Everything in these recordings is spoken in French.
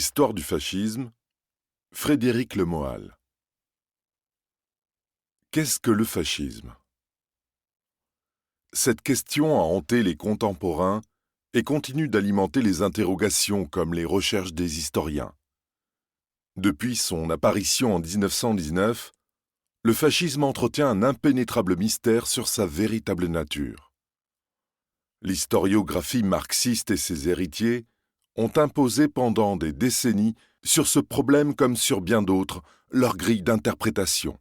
L'histoire du fascisme, Frédéric Lemoal. Qu'est-ce que le fascisme? Cette question a hanté les contemporains et continue d'alimenter les interrogations comme les recherches des historiens. Depuis son apparition en 1919, le fascisme entretient un impénétrable mystère sur sa véritable nature. L'historiographie marxiste et ses héritiers ont imposé pendant des décennies sur ce problème comme sur bien d'autres leur grille d'interprétation.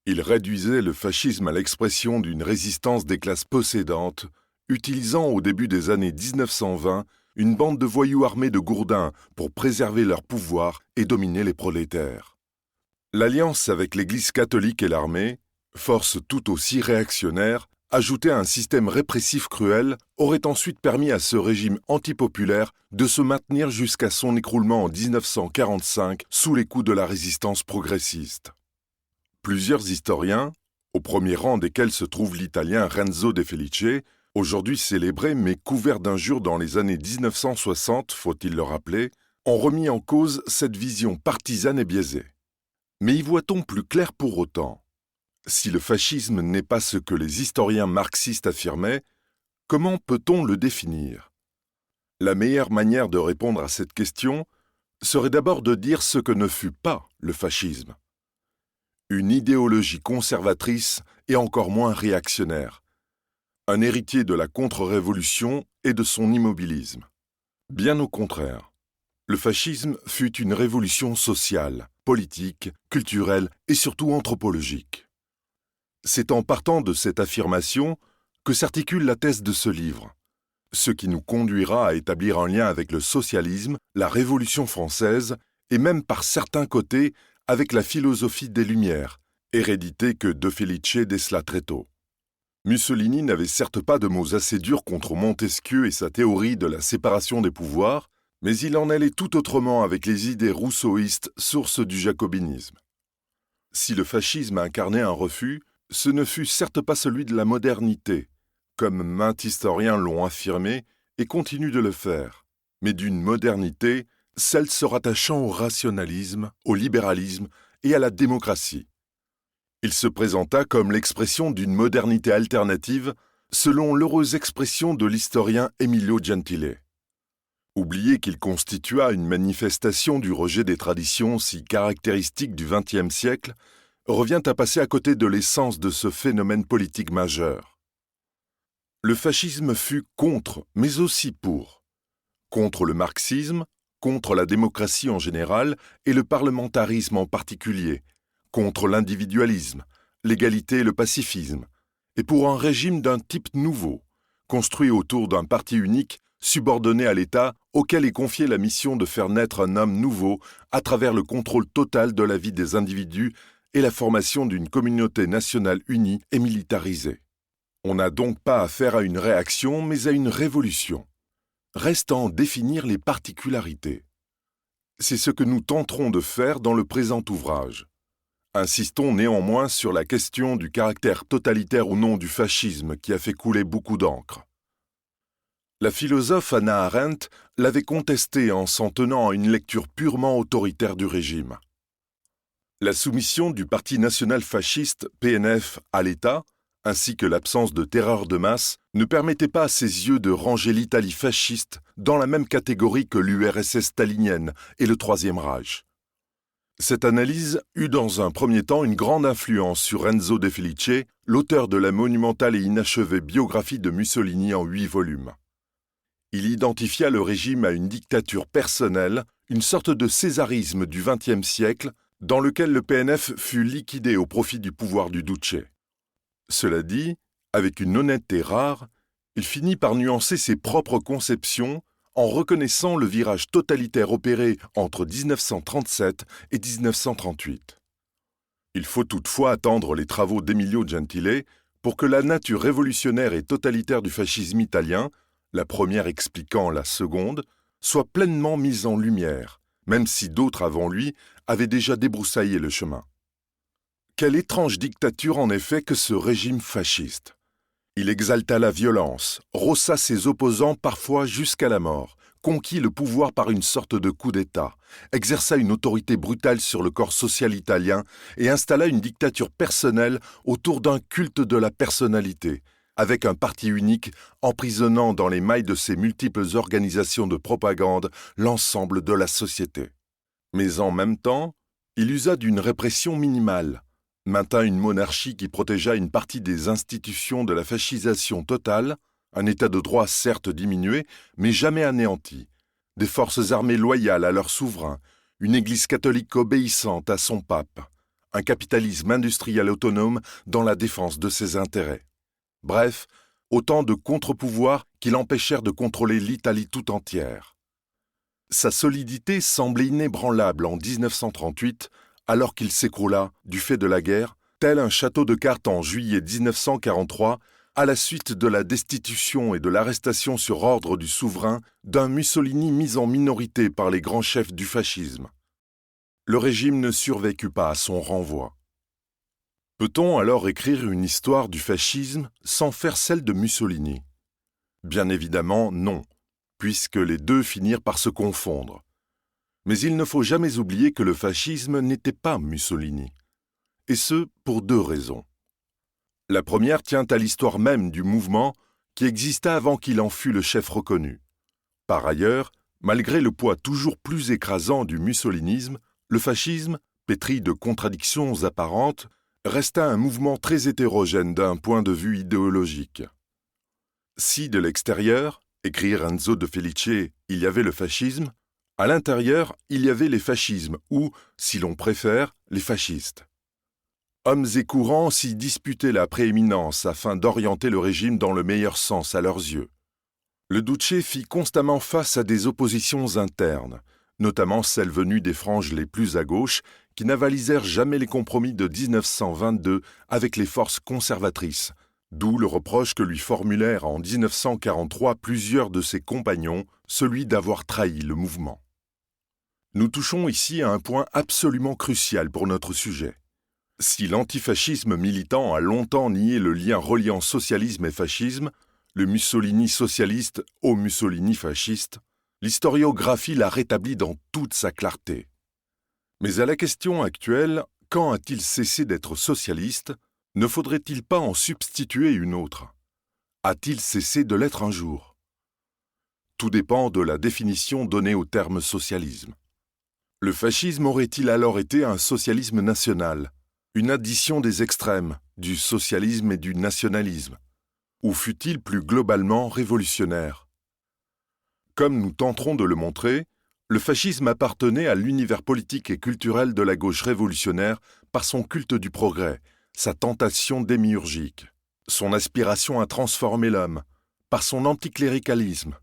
Ils réduisaient le fascisme à l'expression d'une résistance des classes possédantes, utilisant au début des années 1920 une bande de voyous armés de gourdins pour préserver leur pouvoir et dominer les prolétaires. L'alliance avec l'Église catholique et l'armée, force tout aussi réactionnaire, ajoutée à un système répressif cruel, aurait ensuite permis à ce régime antipopulaire de se maintenir jusqu'à son écroulement en 1945 sous les coups de la résistance progressiste. Plusieurs historiens, au premier rang desquels se trouve l'italien Renzo De Felice, aujourd'hui célébré mais couvert d'injures dans les années 1960, faut-il le rappeler, ont remis en cause cette vision partisane et biaisée. Mais y voit-on plus clair pour autant? Si le fascisme n'est pas ce que les historiens marxistes affirmaient, comment peut-on le définir? La meilleure manière de répondre à cette question serait d'abord de dire ce que ne fut pas le fascisme. Une idéologie conservatrice et encore moins réactionnaire, un héritier de la contre-révolution et de son immobilisme. Bien au contraire, le fascisme fut une révolution sociale, politique, culturelle et surtout anthropologique. C'est en partant de cette affirmation que s'articule la thèse de ce livre, ce qui nous conduira à établir un lien avec le socialisme, la Révolution française et même par certains côtés avec la philosophie des Lumières, hérédité que De Felice décela très tôt. Mussolini n'avait certes pas de mots assez durs contre Montesquieu et sa théorie de la séparation des pouvoirs, mais il en allait tout autrement avec les idées rousseauistes, sources du jacobinisme. Si le fascisme incarnait un refus, ce ne fut certes pas celui de la modernité, comme maints historiens l'ont affirmé et continuent de le faire, mais d'une modernité, celle se rattachant au rationalisme, au libéralisme et à la démocratie. Il se présenta comme l'expression d'une modernité alternative, selon l'heureuse expression de l'historien Emilio Gentile. Oublier qu'il constitua une manifestation du rejet des traditions si caractéristiques du XXe siècle revient à passer à côté de l'essence de ce phénomène politique majeur. Le fascisme fut contre, mais aussi pour. Contre le marxisme, contre la démocratie en général et le parlementarisme en particulier, contre l'individualisme, l'égalité et le pacifisme, et pour un régime d'un type nouveau, construit autour d'un parti unique subordonné à l'État auquel est confiée la mission de faire naître un homme nouveau à travers le contrôle total de la vie des individus et la formation d'une communauté nationale unie et militarisée. On n'a donc pas affaire à une réaction, mais à une révolution. Reste à en définir les particularités. C'est ce que nous tenterons de faire dans le présent ouvrage. Insistons néanmoins sur la question du caractère totalitaire ou non du fascisme qui a fait couler beaucoup d'encre. La philosophe Hannah Arendt l'avait contesté en s'en tenant à une lecture purement autoritaire du régime. La soumission du Parti national fasciste, PNF, à l'État, ainsi que l'absence de terreur de masse, ne permettait pas à ses yeux de ranger l'Italie fasciste dans la même catégorie que l'URSS stalinienne et le Troisième Reich. Cette analyse eut dans un premier temps une grande influence sur Renzo De Felice, l'auteur de la monumentale et inachevée biographie de Mussolini en 8 volumes. Il identifia le régime à une dictature personnelle, une sorte de césarisme du XXe siècle, dans lequel le PNF fut liquidé au profit du pouvoir du Duce. Cela dit, avec une honnêteté rare, il finit par nuancer ses propres conceptions en reconnaissant le virage totalitaire opéré entre 1937 et 1938. Il faut toutefois attendre les travaux d'Emilio Gentile pour que la nature révolutionnaire et totalitaire du fascisme italien, la première expliquant la seconde, soit pleinement mise en lumière, même si d'autres avant lui avaient déjà débroussaillé le chemin. Quelle étrange dictature en effet que ce régime fasciste! Il exalta la violence, rossa ses opposants parfois jusqu'à la mort, conquit le pouvoir par une sorte de coup d'État, exerça une autorité brutale sur le corps social italien et installa une dictature personnelle autour d'un culte de la personnalité, avec un parti unique emprisonnant dans les mailles de ses multiples organisations de propagande l'ensemble de la société. Mais en même temps, il usa d'une répression minimale, maintint une monarchie qui protégea une partie des institutions de la fascisation totale, un état de droit certes diminué, mais jamais anéanti, des forces armées loyales à leur souverain, une église catholique obéissante à son pape, un capitalisme industriel autonome dans la défense de ses intérêts. Bref, autant de contre-pouvoirs qui l'empêchèrent de contrôler l'Italie tout entière. Sa solidité semblait inébranlable en 1938, alors qu'il s'écroula, du fait de la guerre, tel un château de cartes en juillet 1943, à la suite de la destitution et de l'arrestation sur ordre du souverain d'un Mussolini mis en minorité par les grands chefs du fascisme. Le régime ne survécut pas à son renvoi. Peut-on alors écrire une histoire du fascisme sans faire celle de Mussolini ? Bien évidemment, non, puisque les deux finirent par se confondre. Mais il ne faut jamais oublier que le fascisme n'était pas Mussolini, et ce, pour deux raisons. La première tient à l'histoire même du mouvement qui exista avant qu'il en fût le chef reconnu. Par ailleurs, malgré le poids toujours plus écrasant du mussolinisme, le fascisme, pétri de contradictions apparentes, resta un mouvement très hétérogène d'un point de vue idéologique. Si de l'extérieur, écrit Renzo de Felice, il y avait le fascisme, à l'intérieur, il y avait les fascismes ou, si l'on préfère, les fascistes. Hommes et courants s'y disputaient la prééminence afin d'orienter le régime dans le meilleur sens à leurs yeux. Le Duce fit constamment face à des oppositions internes, notamment celles venues des franges les plus à gauche, qui n'avalisèrent jamais les compromis de 1922 avec les forces conservatrices, d'où le reproche que lui formulèrent en 1943 plusieurs de ses compagnons, celui d'avoir trahi le mouvement. Nous touchons ici à un point absolument crucial pour notre sujet. Si l'antifascisme militant a longtemps nié le lien reliant socialisme et fascisme, le Mussolini socialiste au Mussolini fasciste, l'historiographie l'a rétabli dans toute sa clarté. Mais à la question actuelle, quand a-t-il cessé d'être socialiste, ne faudrait-il pas en substituer une autre ? A-t-il cessé de l'être un jour ? Tout dépend de la définition donnée au terme socialisme. Le fascisme aurait-il alors été un socialisme national, une addition des extrêmes, du socialisme et du nationalisme, ou fut-il plus globalement révolutionnaire ? Comme nous tenterons de le montrer, le fascisme appartenait à l'univers politique et culturel de la gauche révolutionnaire par son culte du progrès, sa tentation démiurgique, son aspiration à transformer l'homme, par son anticléricalisme,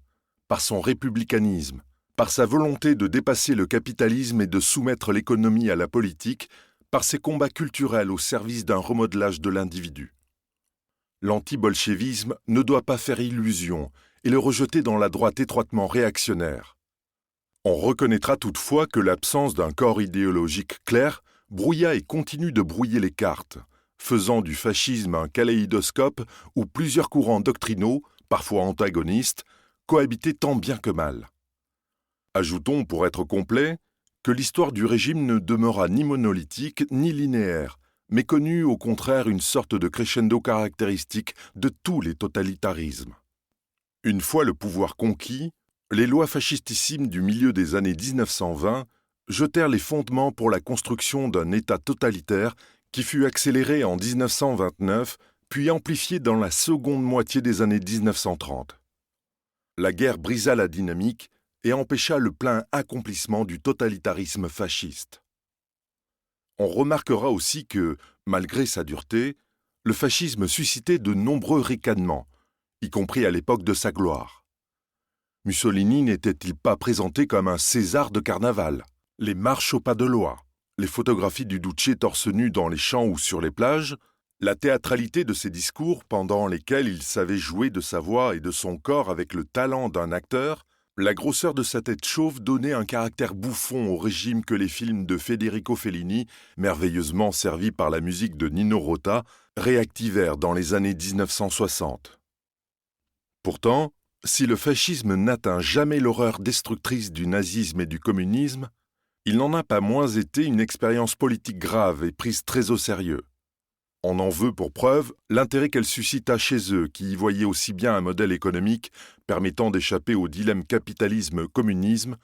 par son républicanisme, par sa volonté de dépasser le capitalisme et de soumettre l'économie à la politique, par ses combats culturels au service d'un remodelage de l'individu. L'anti-bolchevisme ne doit pas faire illusion et le rejeter dans la droite étroitement réactionnaire. On reconnaîtra toutefois que l'absence d'un corps idéologique clair brouilla et continue de brouiller les cartes, faisant du fascisme un kaléidoscope où plusieurs courants doctrinaux, parfois antagonistes, cohabitaient tant bien que mal. Ajoutons, pour être complet, que l'histoire du régime ne demeura ni monolithique ni linéaire, mais connut au contraire une sorte de crescendo caractéristique de tous les totalitarismes. Une fois le pouvoir conquis, les lois fascistissimes du milieu des années 1920 jetèrent les fondements pour la construction d'un État totalitaire qui fut accéléré en 1929, puis amplifié dans la seconde moitié des années 1930. La guerre brisa la dynamique et empêcha le plein accomplissement du totalitarisme fasciste. On remarquera aussi que, malgré sa dureté, le fascisme suscitait de nombreux ricanements, y compris à l'époque de sa gloire. Mussolini n'était-il pas présenté comme un César de carnaval ? Les marches au pas de loi, les photographies du Duce torse nu dans les champs ou sur les plages, la théâtralité de ses discours pendant lesquels il savait jouer de sa voix et de son corps avec le talent d'un acteur, la grosseur de sa tête chauve donnait un caractère bouffon au régime que les films de Federico Fellini, merveilleusement servis par la musique de Nino Rota, réactivèrent dans les années 1960. Pourtant, Si le fascisme n'atteint jamais l'horreur destructrice du nazisme et du communisme, il n'en a pas moins été une expérience politique grave et prise très au sérieux. On en veut pour preuve l'intérêt qu'elle suscita chez eux, qui y voyaient aussi bien un modèle économique permettant d'échapper au dilemme capitalisme-communisme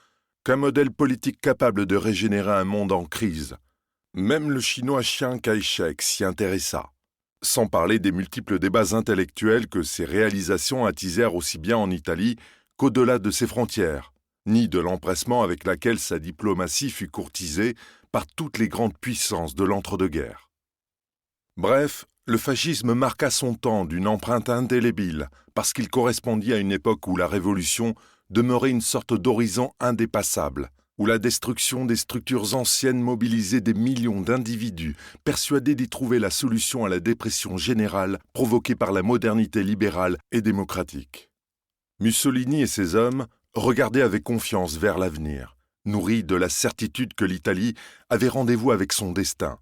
qu'un modèle politique capable de régénérer un monde en crise. Même le chinois Chiang Kai-shek s'y intéressa, sans parler des multiples débats intellectuels que ses réalisations attisèrent aussi bien en Italie qu'au-delà de ses frontières, ni de l'empressement avec laquelle sa diplomatie fut courtisée par toutes les grandes puissances de l'entre-deux-guerres. Bref, le fascisme marqua son temps d'une empreinte indélébile parce qu'il correspondit à une époque où la révolution demeurait une sorte d'horizon indépassable, où la destruction des structures anciennes mobilisait des millions d'individus persuadés d'y trouver la solution à la dépression générale provoquée par la modernité libérale et démocratique. Mussolini et ses hommes regardaient avec confiance vers l'avenir, nourris de la certitude que l'Italie avait rendez-vous avec son destin.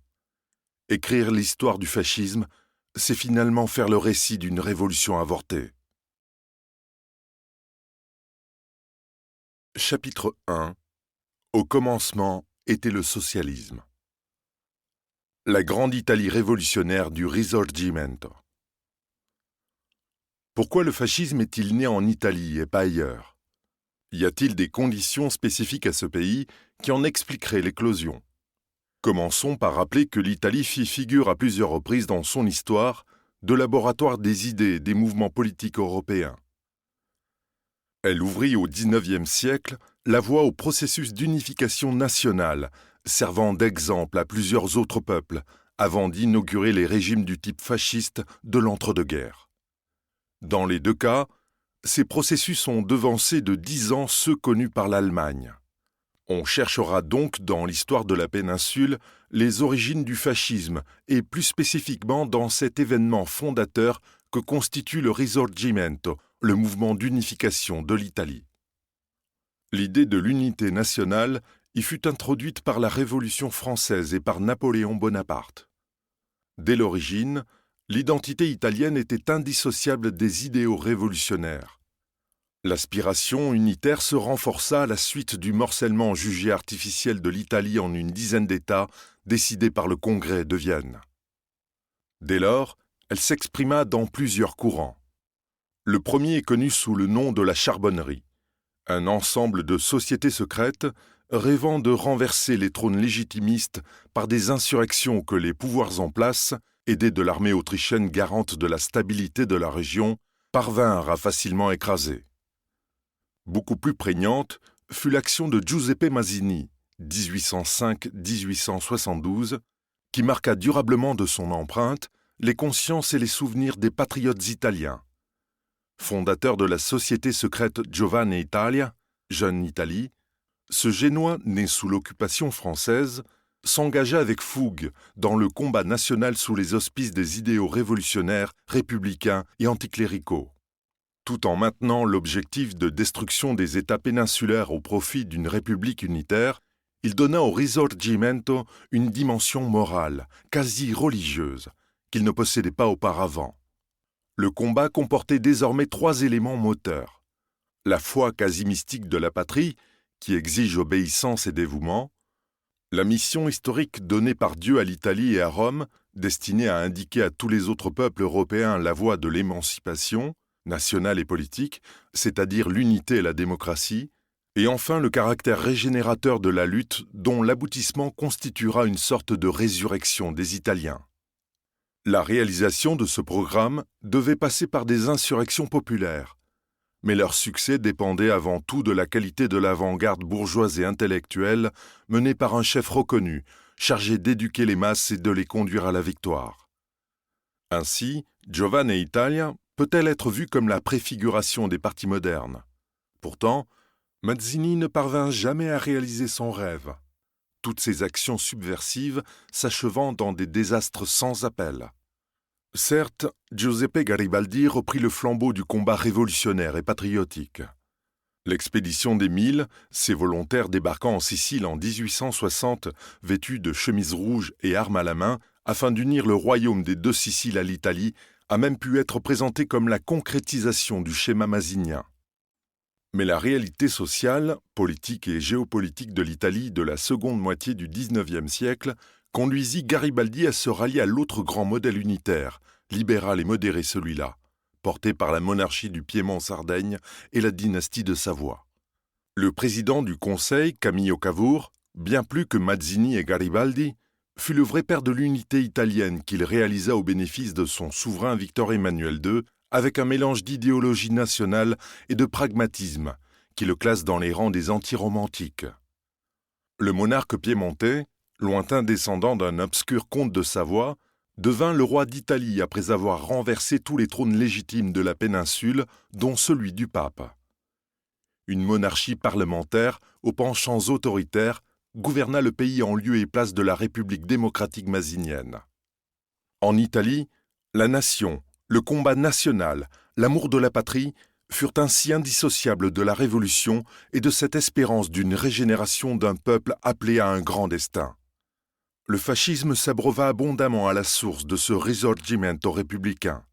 Écrire l'histoire du fascisme, c'est finalement faire le récit d'une révolution avortée. Chapitre 1. Au commencement était le socialisme. La grande Italie révolutionnaire du Risorgimento. Pourquoi le fascisme est-il né en Italie et pas ailleurs? Y a-t-il des conditions spécifiques à ce pays qui en expliqueraient l'éclosion? Commençons par rappeler que l'Italie fit figure à plusieurs reprises dans son histoire de laboratoire des idées et des mouvements politiques européens. Elle ouvrit au XIXe siècle la voie au processus d'unification nationale, servant d'exemple à plusieurs autres peuples, avant d'inaugurer les régimes du type fasciste de l'entre-deux-guerres. Dans les deux cas, ces processus ont devancé de 10 ans ceux connus par l'Allemagne. On cherchera donc dans l'histoire de la péninsule les origines du fascisme et plus spécifiquement dans cet événement fondateur que constitue le Risorgimento, le mouvement d'unification de l'Italie. L'idée de l'unité nationale y fut introduite par la Révolution française et par Napoléon Bonaparte. Dès l'origine, l'identité italienne était indissociable des idéaux révolutionnaires. L'aspiration unitaire se renforça à la suite du morcellement jugé artificiel de l'Italie en une dizaine d'États décidé par le Congrès de Vienne. Dès lors, elle s'exprima dans plusieurs courants. Le premier est connu sous le nom de la Charbonnerie, un ensemble de sociétés secrètes rêvant de renverser les trônes légitimistes par des insurrections que les pouvoirs en place, aidés de l'armée autrichienne garante de la stabilité de la région, parvinrent à facilement écraser. Beaucoup plus prégnante fut l'action de Giuseppe Mazzini, 1805-1872, qui marqua durablement de son empreinte les consciences et les souvenirs des patriotes italiens. Fondateur de la société secrète Giovane Italia, Jeune Italie, ce Génois, né sous l'occupation française, s'engagea avec fougue dans le combat national sous les auspices des idéaux révolutionnaires, républicains et anticléricaux. Tout en maintenant l'objectif de destruction des États péninsulaires au profit d'une république unitaire, il donna au Risorgimento une dimension morale, quasi religieuse, qu'il ne possédait pas auparavant. Le combat comportait désormais 3 éléments moteurs. La foi quasi mystique de la patrie, qui exige obéissance et dévouement, la mission historique donnée par Dieu à l'Italie et à Rome, destinée à indiquer à tous les autres peuples européens la voie de l'émancipation, nationale et politique, c'est-à-dire l'unité et la démocratie, et enfin le caractère régénérateur de la lutte dont l'aboutissement constituera une sorte de résurrection des Italiens. La réalisation de ce programme devait passer par des insurrections populaires, mais leur succès dépendait avant tout de la qualité de l'avant-garde bourgeoise et intellectuelle menée par un chef reconnu, chargé d'éduquer les masses et de les conduire à la victoire. Ainsi, Giovane Italia peut-elle être vue comme la préfiguration des partis modernes. Pourtant, Mazzini ne parvint jamais à réaliser son rêve, toutes ses actions subversives s'achevant dans des désastres sans appel. Certes, Giuseppe Garibaldi reprit le flambeau du combat révolutionnaire et patriotique. L'expédition des 1000, ces volontaires débarquant en Sicile en 1860, vêtus de chemises rouges et armes à la main, afin d'unir le royaume des 2 Siciles à l'Italie, a même pu être présentée comme la concrétisation du schéma mazzinien. Mais la réalité sociale, politique et géopolitique de l'Italie de la seconde moitié du XIXe siècle conduisit Garibaldi à se rallier à l'autre grand modèle unitaire, libéral et modéré celui-là, porté par la monarchie du Piémont-Sardaigne et la dynastie de Savoie. Le président du Conseil, Camillo Cavour, bien plus que Mazzini et Garibaldi, fut le vrai père de l'unité italienne qu'il réalisa au bénéfice de son souverain Victor Emmanuel II, avec un mélange d'idéologie nationale et de pragmatisme, qui le classe dans les rangs des anti-romantiques. Le monarque piémontais, lointain descendant d'un obscur comte de Savoie, devint le roi d'Italie après avoir renversé tous les trônes légitimes de la péninsule, dont celui du pape. Une monarchie parlementaire, aux penchants autoritaires, gouverna le pays en lieu et place de la République démocratique mazzinienne. En Italie, la nation, le combat national, l'amour de la patrie furent ainsi indissociables de la Révolution et de cette espérance d'une régénération d'un peuple appelé à un grand destin. Le fascisme s'abreuva abondamment à la source de ce risorgimento républicain.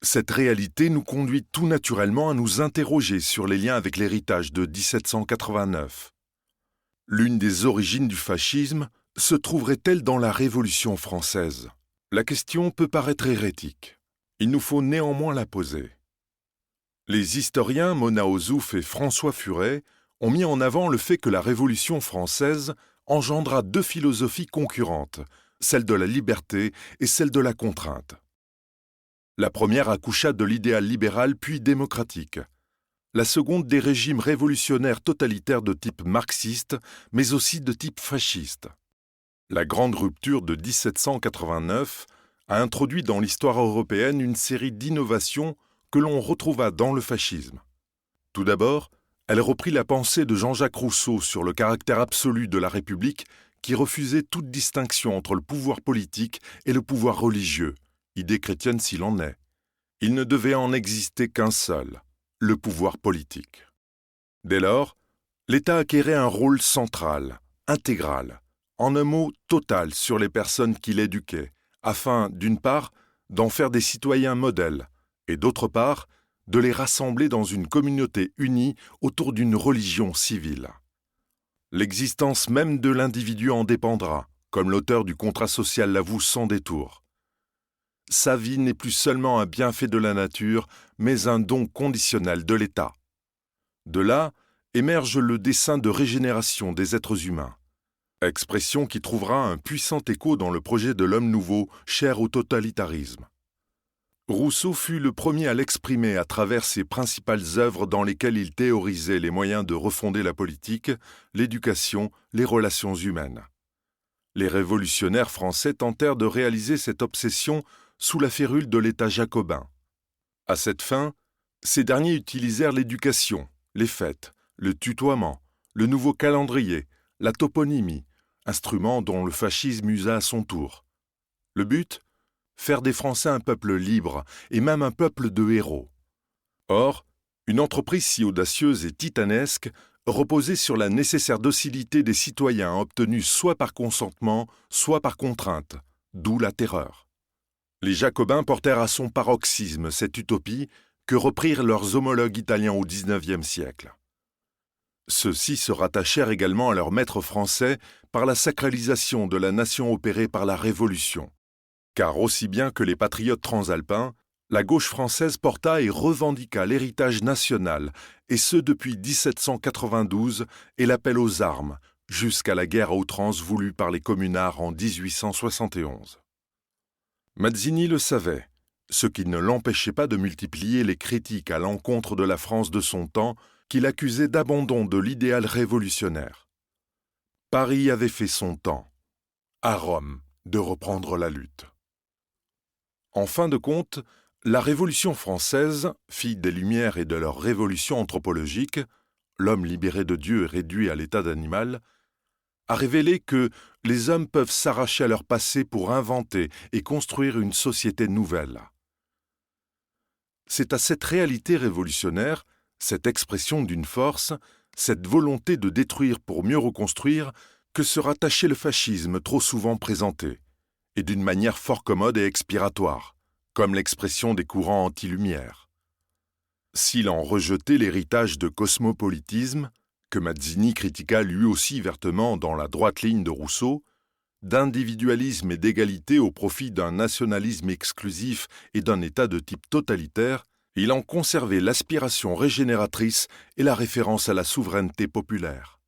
Cette réalité nous conduit tout naturellement à nous interroger sur les liens avec l'héritage de 1789. L'une des origines du fascisme se trouverait-elle dans la Révolution française ? La question peut paraître hérétique. Il nous faut néanmoins la poser. Les historiens Mona Ozouf et François Furet ont mis en avant le fait que la Révolution française engendra deux philosophies concurrentes, celle de la liberté et celle de la contrainte. La première accoucha de l'idéal libéral puis démocratique. La seconde des régimes révolutionnaires totalitaires de type marxiste, mais aussi de type fasciste. La grande rupture de 1789 a introduit dans l'histoire européenne une série d'innovations que l'on retrouva dans le fascisme. Tout d'abord, elle reprit la pensée de Jean-Jacques Rousseau sur le caractère absolu de la République qui refusait toute distinction entre le pouvoir politique et le pouvoir religieux, idée chrétienne s'il en est. Il ne devait en exister qu'un seul, le pouvoir politique. Dès lors, l'État acquérait un rôle central, intégral, en un mot total sur les personnes qu'il éduquait, afin, d'une part, d'en faire des citoyens modèles, et d'autre part, de les rassembler dans une communauté unie autour d'une religion civile. L'existence même de l'individu en dépendra, comme l'auteur du contrat social l'avoue sans détour. Sa vie n'est plus seulement un bienfait de la nature, mais un don conditionnel de l'État. De là émerge le dessein de régénération des êtres humains, expression qui trouvera un puissant écho dans le projet de l'homme nouveau, cher au totalitarisme. Rousseau fut le premier à l'exprimer à travers ses principales œuvres dans lesquelles il théorisait les moyens de refonder la politique, l'éducation, les relations humaines. Les révolutionnaires français tentèrent de réaliser cette obsession sous la férule de l'État jacobin. À cette fin, ces derniers utilisèrent l'éducation, les fêtes, le tutoiement, le nouveau calendrier, la toponymie, instruments dont le fascisme usa à son tour. Le but ? Faire des Français un peuple libre et même un peuple de héros. Or, une entreprise si audacieuse et titanesque reposait sur la nécessaire docilité des citoyens obtenus soit par consentement, soit par contrainte, d'où la terreur. Les Jacobins portèrent à son paroxysme cette utopie que reprirent leurs homologues italiens au XIXe siècle. Ceux-ci se rattachèrent également à leur maître français par la sacralisation de la nation opérée par la Révolution. Car aussi bien que les patriotes transalpins, la gauche française porta et revendiqua l'héritage national, et ce depuis 1792 et l'appel aux armes, jusqu'à la guerre à outrance voulue par les communards en 1871. Mazzini le savait, ce qui ne l'empêchait pas de multiplier les critiques à l'encontre de la France de son temps qu'il accusait d'abandon de l'idéal révolutionnaire. Paris avait fait son temps. À Rome, de reprendre la lutte. En fin de compte, la Révolution française, fille des Lumières et de leur révolution anthropologique, l'homme libéré de Dieu et réduit à l'état d'animal, a révélé que les hommes peuvent s'arracher à leur passé pour inventer et construire une société nouvelle. C'est à cette réalité révolutionnaire, cette expression d'une force, cette volonté de détruire pour mieux reconstruire, que se rattachait le fascisme trop souvent présenté, et d'une manière fort commode et expiratoire, comme l'expression des courants anti-lumière. S'il en rejetait l'héritage de cosmopolitisme, que Mazzini critiqua lui aussi vertement dans la droite ligne de Rousseau, d'individualisme et d'égalité au profit d'un nationalisme exclusif et d'un État de type totalitaire, il en conservait l'aspiration régénératrice et la référence à la souveraineté populaire.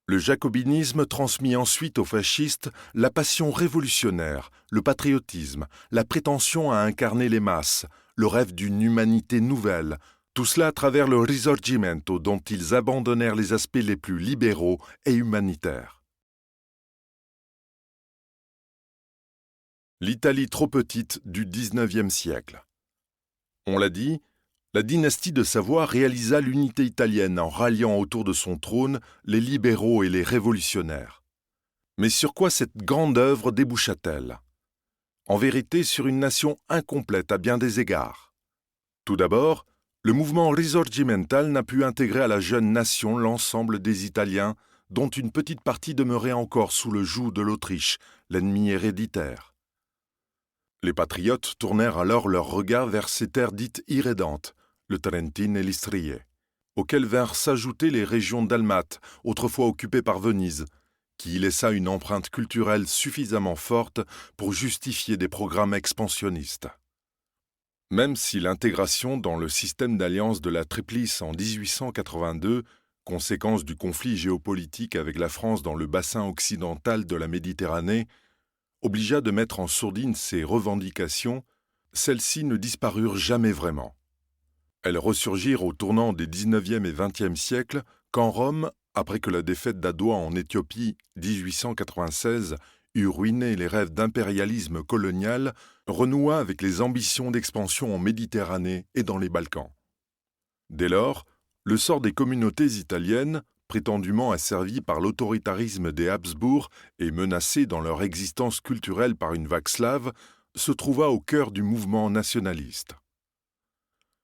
Le jacobinisme transmit ensuite aux fascistes la passion révolutionnaire, le patriotisme, la prétention à incarner les masses, le rêve d'une humanité nouvelle, tout cela à travers le Risorgimento dont ils abandonnèrent les aspects les plus libéraux et humanitaires. L'Italie trop petite du XIXe siècle. On l'a dit, la dynastie de Savoie réalisa l'unité italienne en ralliant autour de son trône les libéraux et les révolutionnaires. Mais sur quoi cette grande œuvre déboucha-t-elle ? En vérité, sur une nation incomplète à bien des égards. Tout d'abord, le mouvement risorgimental n'a pu intégrer à la jeune nation l'ensemble des Italiens, dont une petite partie demeurait encore sous le joug de l'Autriche, l'ennemi héréditaire. Les patriotes tournèrent alors leur regard vers ces terres dites irrédentes, le Trentine et l'Istrie, auxquelles vinrent s'ajouter les régions dalmates, autrefois occupées par Venise, qui y laissa une empreinte culturelle suffisamment forte pour justifier des programmes expansionnistes. Même si l'intégration dans le système d'alliance de la Triplice en 1882, conséquence du conflit géopolitique avec la France dans le bassin occidental de la Méditerranée, obligea de mettre en sourdine ses revendications, celles-ci ne disparurent jamais vraiment. Elles ressurgirent au tournant des XIXe et XXe siècles, quand Rome, après que la défaite d'Adoua en Éthiopie 1896 eut ruiné les rêves d'impérialisme colonial, renoua avec les ambitions d'expansion en Méditerranée et dans les Balkans. Dès lors, le sort des communautés italiennes, prétendument asservies par l'autoritarisme des Habsbourg et menacées dans leur existence culturelle par une vague slave, se trouva au cœur du mouvement nationaliste.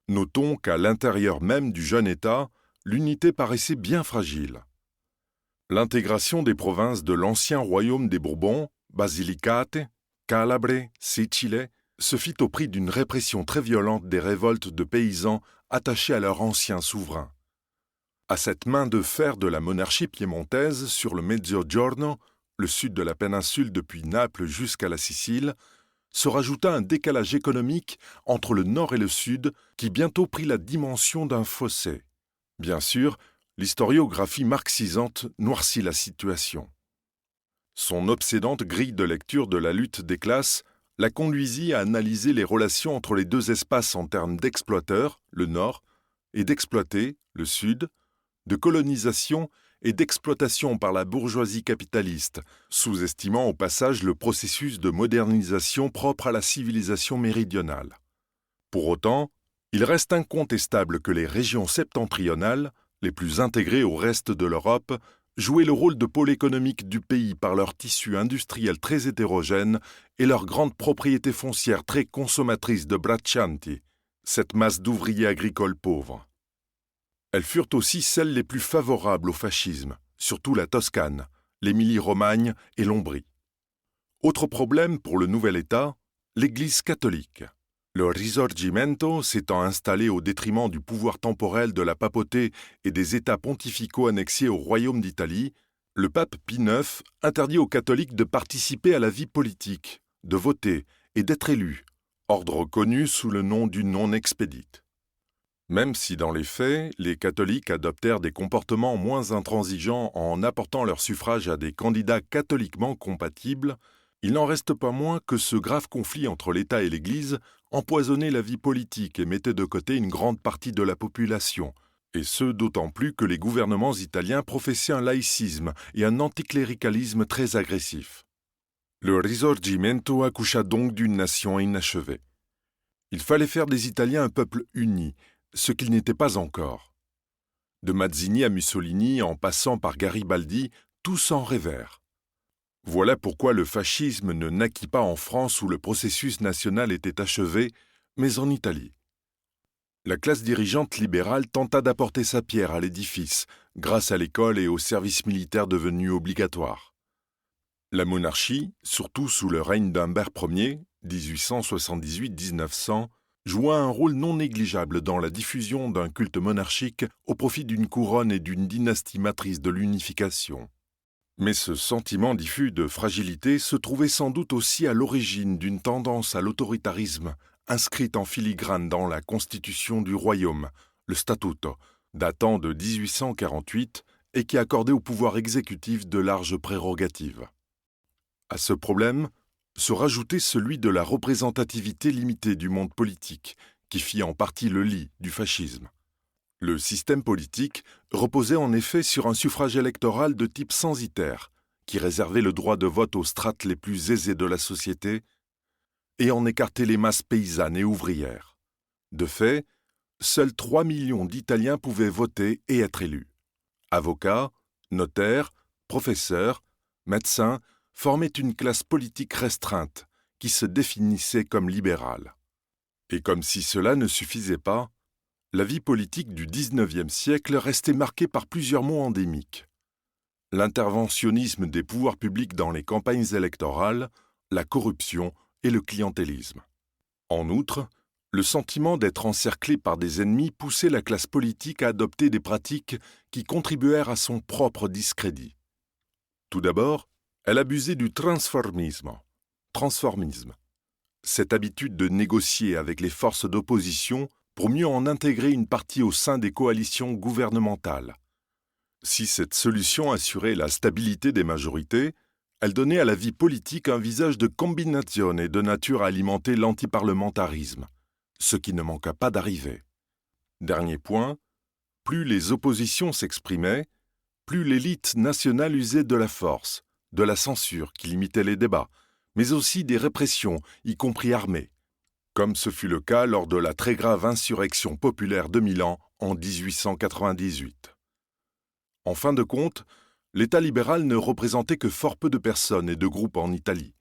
Notons qu'à l'intérieur même du jeune État, l'unité paraissait bien fragile. L'intégration des provinces de l'ancien royaume des Bourbons, Basilicate, Calabre, Sicile, se fit au prix d'une répression très violente des révoltes de paysans attachés à leur ancien souverain. À cette main de fer de la monarchie piémontaise sur le Mezzogiorno, le sud de la péninsule depuis Naples jusqu'à la Sicile, se rajouta un décalage économique entre le nord et le sud qui bientôt prit la dimension d'un fossé. Bien sûr, l'historiographie marxisante noircit la situation. Son obsédante grille de lecture de la lutte des classes la conduisit à analyser les relations entre les deux espaces en termes d'exploiteurs, le nord, et d'exploités, le sud, de colonisation et d'exploitation par la bourgeoisie capitaliste, sous-estimant au passage le processus de modernisation propre à la civilisation méridionale. Pour autant, il reste incontestable que les régions septentrionales, les plus intégrées au reste de l'Europe, jouaient le rôle de pôle économique du pays par leur tissu industriel très hétérogène et leur grande propriété foncière très consommatrice de braccianti, cette masse d'ouvriers agricoles pauvres. Elles furent aussi celles les plus favorables au fascisme, surtout la Toscane, l'Émilie-Romagne et l'Ombrie. Autre problème pour le nouvel État, l'Église catholique. Le Risorgimento s'étant installé au détriment du pouvoir temporel de la papauté et des États pontificaux annexés au Royaume d'Italie, le pape Pie IX interdit aux catholiques de participer à la vie politique, de voter et d'être élus, ordre connu sous le nom du non expedit. Même si dans les faits, les catholiques adoptèrent des comportements moins intransigeants en apportant leur suffrage à des candidats catholiquement compatibles, il n'en reste pas moins que ce grave conflit entre l'État et l'Église empoisonnait la vie politique et mettait de côté une grande partie de la population, et ce d'autant plus que les gouvernements italiens professaient un laïcisme et un anticléricalisme très agressif. Le Risorgimento accoucha donc d'une nation inachevée. Il fallait faire des Italiens un peuple uni, ce qu'ils n'étaient pas encore. De Mazzini à Mussolini, en passant par Garibaldi, tous en rêvèrent. Voilà pourquoi le fascisme ne naquit pas en France où le processus national était achevé, mais en Italie. La classe dirigeante libérale tenta d'apporter sa pierre à l'édifice, grâce à l'école et au service militaire devenu obligatoire. La monarchie, surtout sous le règne d'Humbert Ier, 1878-1900, joua un rôle non négligeable dans la diffusion d'un culte monarchique au profit d'une couronne et d'une dynastie matrice de l'unification. Mais ce sentiment diffus de fragilité se trouvait sans doute aussi à l'origine d'une tendance à l'autoritarisme inscrite en filigrane dans la constitution du royaume, le Statuto, datant de 1848 et qui accordait au pouvoir exécutif de larges prérogatives. À ce problème se rajoutait celui de la représentativité limitée du monde politique, qui fit en partie le lit du fascisme. Le système politique reposait en effet sur un suffrage électoral de type censitaire, qui réservait le droit de vote aux strates les plus aisées de la société et en écartait les masses paysannes et ouvrières. De fait, seuls 3 millions d'Italiens pouvaient voter et être élus. Avocats, notaires, professeurs, médecins formaient une classe politique restreinte qui se définissait comme libérale. Et comme si cela ne suffisait pas, la vie politique du XIXe siècle restait marquée par plusieurs maux endémiques. L'interventionnisme des pouvoirs publics dans les campagnes électorales, la corruption et le clientélisme. En outre, le sentiment d'être encerclé par des ennemis poussait la classe politique à adopter des pratiques qui contribuèrent à son propre discrédit. Tout d'abord, elle abusait du transformisme. Cette habitude de négocier avec les forces d'opposition pour mieux en intégrer une partie au sein des coalitions gouvernementales. Si cette solution assurait la stabilité des majorités, elle donnait à la vie politique un visage de combinazione de nature à alimenter l'antiparlementarisme, ce qui ne manqua pas d'arriver. Dernier point, plus les oppositions s'exprimaient, plus l'élite nationale usait de la force, de la censure qui limitait les débats, mais aussi des répressions, y compris armées, comme ce fut le cas lors de la très grave insurrection populaire de Milan en 1898. En fin de compte, l'État libéral ne représentait que fort peu de personnes et de groupes en Italie.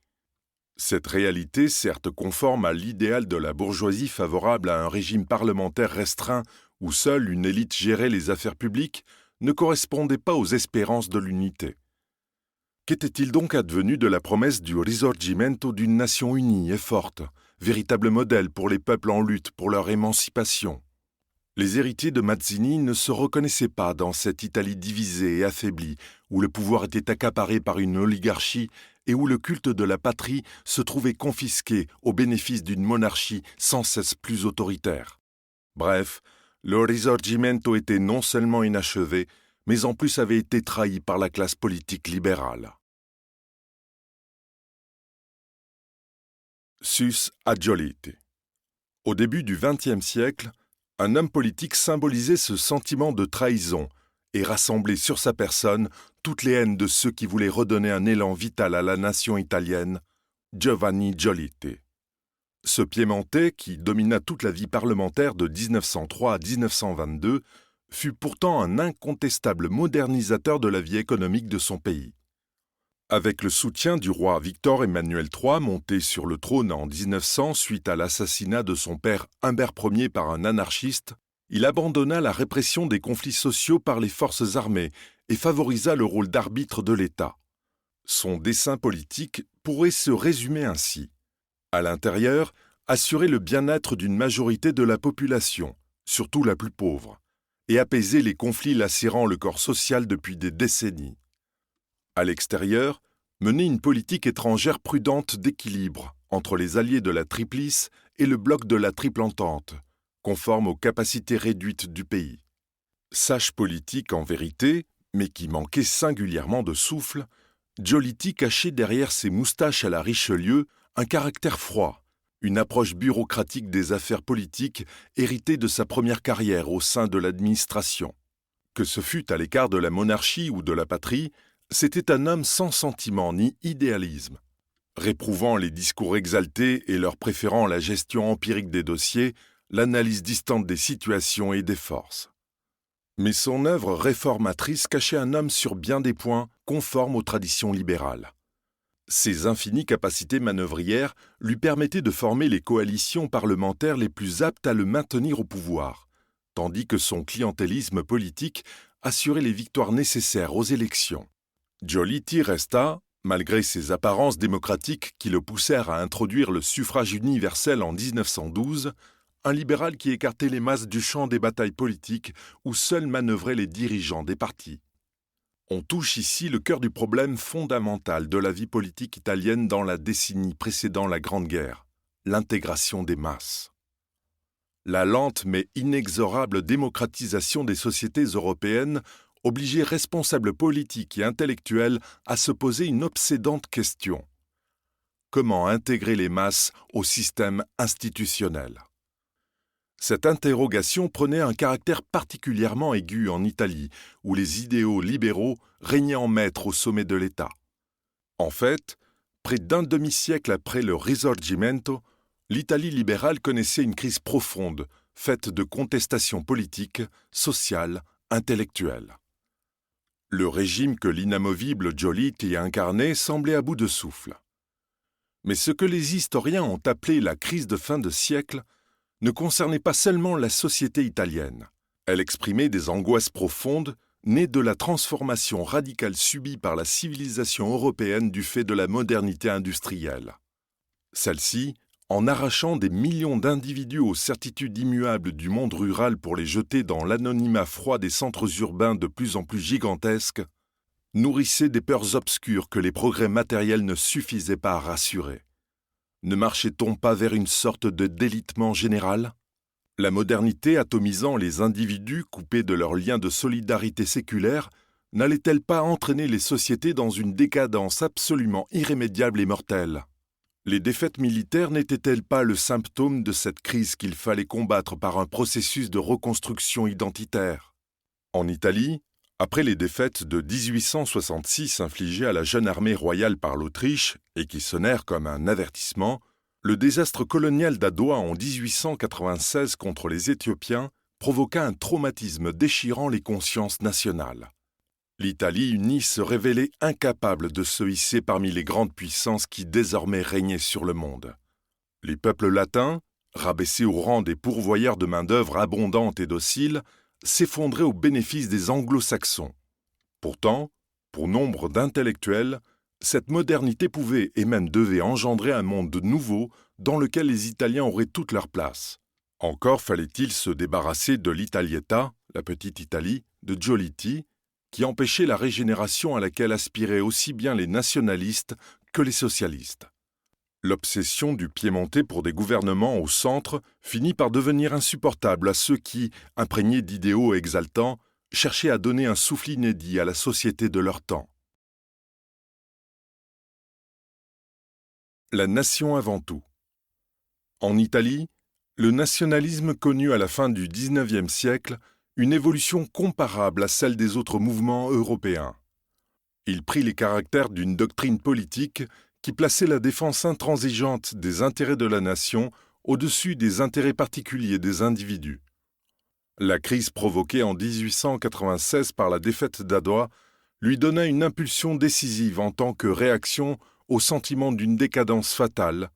Cette réalité, certes conforme à l'idéal de la bourgeoisie favorable à un régime parlementaire restreint où seule une élite gérait les affaires publiques, ne correspondait pas aux espérances de l'unité. Qu'était-il donc advenu de la promesse du risorgimento d'une nation unie et forte, véritable modèle pour les peuples en lutte pour leur émancipation? Les héritiers de Mazzini ne se reconnaissaient pas dans cette Italie divisée et affaiblie, où le pouvoir était accaparé par une oligarchie et où le culte de la patrie se trouvait confisqué au bénéfice d'une monarchie sans cesse plus autoritaire. Bref, le risorgimento était non seulement inachevé, mais en plus avait été trahi par la classe politique libérale. Sus Aggioliti. Au début du XXe siècle, un homme politique symbolisait ce sentiment de trahison et rassemblait sur sa personne toutes les haines de ceux qui voulaient redonner un élan vital à la nation italienne, Giovanni Giolitti. Ce Piémontais, qui domina toute la vie parlementaire de 1903 à 1922, fut pourtant un incontestable modernisateur de la vie économique de son pays. Avec le soutien du roi Victor Emmanuel III, monté sur le trône en 1900 suite à l'assassinat de son père Humbert Ier par un anarchiste, il abandonna la répression des conflits sociaux par les forces armées et favorisa le rôle d'arbitre de l'État. Son dessein politique pourrait se résumer ainsi. À l'intérieur, assurer le bien-être d'une majorité de la population, surtout la plus pauvre, et apaiser les conflits lacérant le corps social depuis des décennies. À l'extérieur, mener une politique étrangère prudente d'équilibre entre les alliés de la Triplice et le bloc de la Triple Entente, conforme aux capacités réduites du pays. Sage politique en vérité, mais qui manquait singulièrement de souffle, Giolitti cachait derrière ses moustaches à la Richelieu un caractère froid, une approche bureaucratique des affaires politiques héritée de sa première carrière au sein de l'administration. Que ce fût à l'écart de la monarchie ou de la patrie, c'était un homme sans sentiment ni idéalisme. Réprouvant les discours exaltés et leur préférant la gestion empirique des dossiers, l'analyse distante des situations et des forces. Mais son œuvre réformatrice cachait un homme sur bien des points conformes aux traditions libérales. Ses infinies capacités manœuvrières lui permettaient de former les coalitions parlementaires les plus aptes à le maintenir au pouvoir, tandis que son clientélisme politique assurait les victoires nécessaires aux élections. Giolitti resta, malgré ses apparences démocratiques qui le poussèrent à introduire le suffrage universel en 1912, un libéral qui écartait les masses du champ des batailles politiques où seuls manœuvraient les dirigeants des partis. On touche ici le cœur du problème fondamental de la vie politique italienne dans la décennie précédant la Grande Guerre, l'intégration des masses. La lente mais inexorable démocratisation des sociétés européennes obligeait responsables politiques et intellectuels à se poser une obsédante question. Comment intégrer les masses au système institutionnel ? Cette interrogation prenait un caractère particulièrement aigu en Italie, où les idéaux libéraux régnaient en maître au sommet de l'État. En fait, près d'un demi-siècle après le Risorgimento, l'Italie libérale connaissait une crise profonde, faite de contestations politiques, sociales, intellectuelles. Le régime que l'inamovible Giolitti incarnait semblait à bout de souffle. Mais ce que les historiens ont appelé la crise de fin de siècle ne concernait pas seulement la société italienne. Elle exprimait des angoisses profondes nées de la transformation radicale subie par la civilisation européenne du fait de la modernité industrielle. Celle-ci, en arrachant des millions d'individus aux certitudes immuables du monde rural pour les jeter dans l'anonymat froid des centres urbains de plus en plus gigantesques, nourrissait des peurs obscures que les progrès matériels ne suffisaient pas à rassurer. Ne marchait-on pas vers une sorte de délitement général ? La modernité atomisant les individus coupés de leurs liens de solidarité séculaire, n'allait-elle pas entraîner les sociétés dans une décadence absolument irrémédiable et mortelle ? Les défaites militaires n'étaient-elles pas le symptôme de cette crise qu'il fallait combattre par un processus de reconstruction identitaire ? En Italie, après les défaites de 1866 infligées à la jeune armée royale par l'Autriche et qui sonnèrent comme un avertissement, le désastre colonial d'Adoua en 1896 contre les Éthiopiens provoqua un traumatisme déchirant les consciences nationales. L'Italie unie se révélait incapable de se hisser parmi les grandes puissances qui désormais régnaient sur le monde. Les peuples latins, rabaissés au rang des pourvoyeurs de main-d'œuvre abondante et docile, s'effondraient au bénéfice des anglo-saxons. Pourtant, pour nombre d'intellectuels, cette modernité pouvait et même devait engendrer un monde nouveau dans lequel les Italiens auraient toute leur place. Encore fallait-il se débarrasser de l'Italietta, la petite Italie, de Giolitti, qui empêchait la régénération à laquelle aspiraient aussi bien les nationalistes que les socialistes. L'obsession du Piémontais pour des gouvernements au centre finit par devenir insupportable à ceux qui, imprégnés d'idéaux exaltants, cherchaient à donner un souffle inédit à la société de leur temps. La nation avant tout. En Italie, le nationalisme connut à la fin du XIXe siècle une évolution comparable à celle des autres mouvements européens. Il prit les caractères d'une doctrine politique qui plaçait la défense intransigeante des intérêts de la nation au-dessus des intérêts particuliers des individus. La crise provoquée en 1896 par la défaite d'Adoua lui donna une impulsion décisive en tant que réaction au sentiment d'une décadence fatale,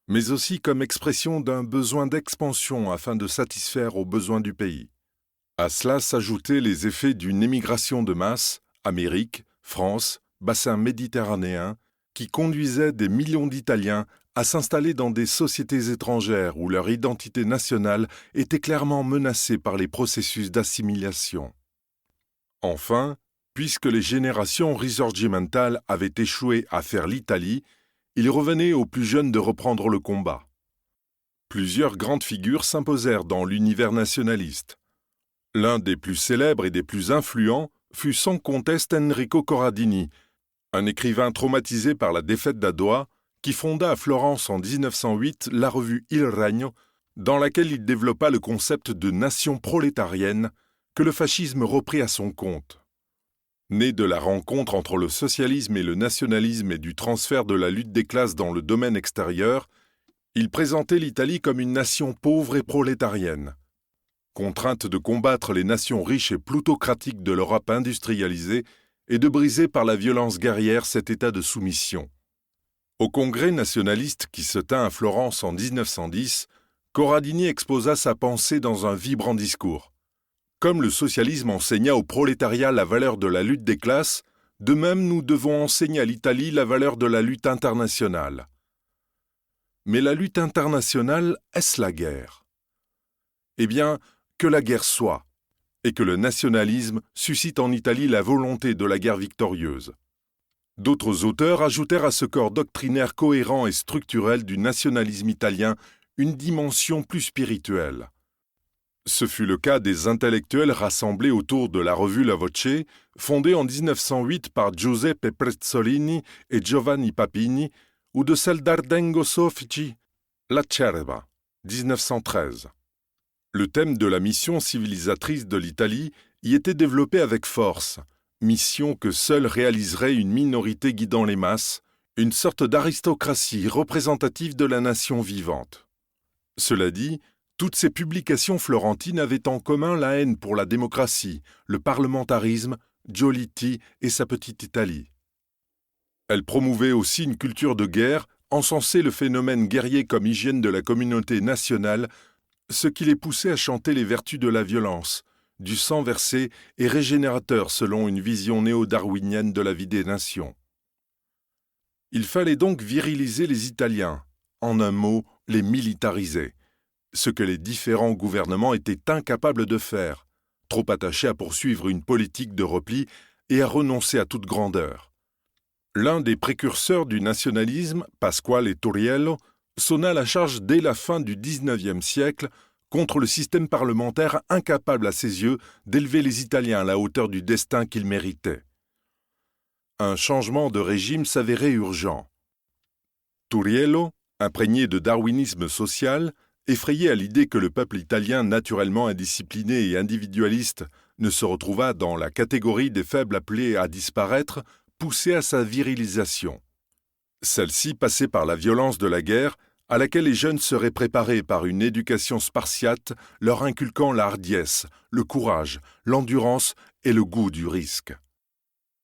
mais aussi comme expression d'un besoin d'expansion afin de satisfaire aux besoins du pays. À cela s'ajoutaient les effets d'une émigration de masse, Amérique, France, bassin méditerranéen, qui conduisait des millions d'Italiens à s'installer dans des sociétés étrangères où leur identité nationale était clairement menacée par les processus d'assimilation. Enfin, puisque les générations risorgimentales avaient échoué à faire l'Italie, il revenait aux plus jeunes de reprendre le combat. Plusieurs grandes figures s'imposèrent dans l'univers nationaliste. L'un des plus célèbres et des plus influents fut sans conteste Enrico Corradini, un écrivain traumatisé par la défaite d'Adoua, qui fonda à Florence en 1908 la revue Il Regno, dans laquelle il développa le concept de nation prolétarienne que le fascisme reprit à son compte. Né de la rencontre entre le socialisme et le nationalisme et du transfert de la lutte des classes dans le domaine extérieur, il présentait l'Italie comme une nation pauvre et prolétarienne. Contrainte de combattre les nations riches et plutocratiques de l'Europe industrialisée et de briser par la violence guerrière cet état de soumission. Au congrès nationaliste qui se tint à Florence en 1910, Corradini exposa sa pensée dans un vibrant discours. Comme le socialisme enseigna au prolétariat la valeur de la lutte des classes, de même nous devons enseigner à l'Italie la valeur de la lutte internationale. Mais la lutte internationale, est-ce la guerre ? Eh bien, que la guerre soit, et que le nationalisme suscite en Italie la volonté de la guerre victorieuse. D'autres auteurs ajoutèrent à ce corps doctrinaire cohérent et structurel du nationalisme italien une dimension plus spirituelle. Ce fut le cas des intellectuels rassemblés autour de la revue La Voce, fondée en 1908 par Giuseppe Prezzolini et Giovanni Papini, ou de celle d'Ardengo Soffici, La Cerva, 1913. Le thème de la mission civilisatrice de l'Italie y était développé avec force, mission que seule réaliserait une minorité guidant les masses, une sorte d'aristocratie représentative de la nation vivante. Cela dit, toutes ces publications florentines avaient en commun la haine pour la démocratie, le parlementarisme, Giolitti et sa petite Italie. Elles promouvaient aussi une culture de guerre, encensaient le phénomène guerrier comme hygiène de la communauté nationale, ce qui les poussait à chanter les vertus de la violence, du sang versé et régénérateur selon une vision néo-darwinienne de la vie des nations. Il fallait donc viriliser les Italiens, en un mot, les militariser, ce que les différents gouvernements étaient incapables de faire, trop attachés à poursuivre une politique de repli et à renoncer à toute grandeur. L'un des précurseurs du nationalisme, Pasquale Turiello, sonna la charge dès la fin du XIXe siècle contre le système parlementaire incapable à ses yeux d'élever les Italiens à la hauteur du destin qu'ils méritaient. Un changement de régime s'avérait urgent. Turiello, imprégné de darwinisme social, effrayé à l'idée que le peuple italien naturellement indiscipliné et individualiste ne se retrouvât dans la catégorie des faibles appelés à disparaître, poussait à sa virilisation. Celle-ci passait par la violence de la guerre, à laquelle les jeunes seraient préparés par une éducation spartiate leur inculquant la hardiesse, le courage, l'endurance et le goût du risque.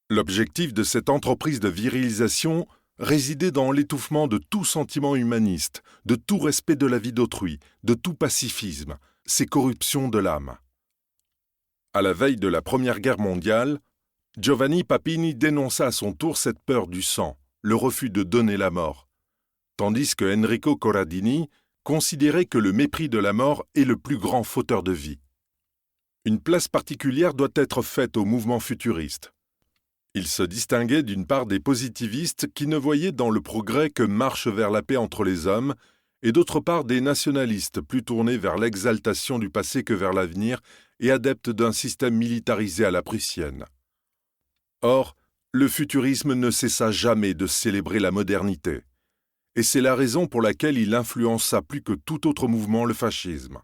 L'objectif de cette entreprise de virilisation résidait dans l'étouffement de tout sentiment humaniste, de tout respect de la vie d'autrui, de tout pacifisme, ces corruptions de l'âme. À la veille de la Première Guerre mondiale, Giovanni Papini dénonça à son tour cette peur du sang, le refus de donner la mort, tandis que Enrico Corradini considérait que le mépris de la mort est le plus grand fauteur de vie. Une place particulière doit être faite au mouvement futuriste. Il se distinguait d'une part des positivistes qui ne voyaient dans le progrès que marche vers la paix entre les hommes, et d'autre part des nationalistes plus tournés vers l'exaltation du passé que vers l'avenir et adeptes d'un système militarisé à la prussienne. Or, le futurisme ne cessa jamais de célébrer la modernité, et c'est la raison pour laquelle il influença plus que tout autre mouvement le fascisme.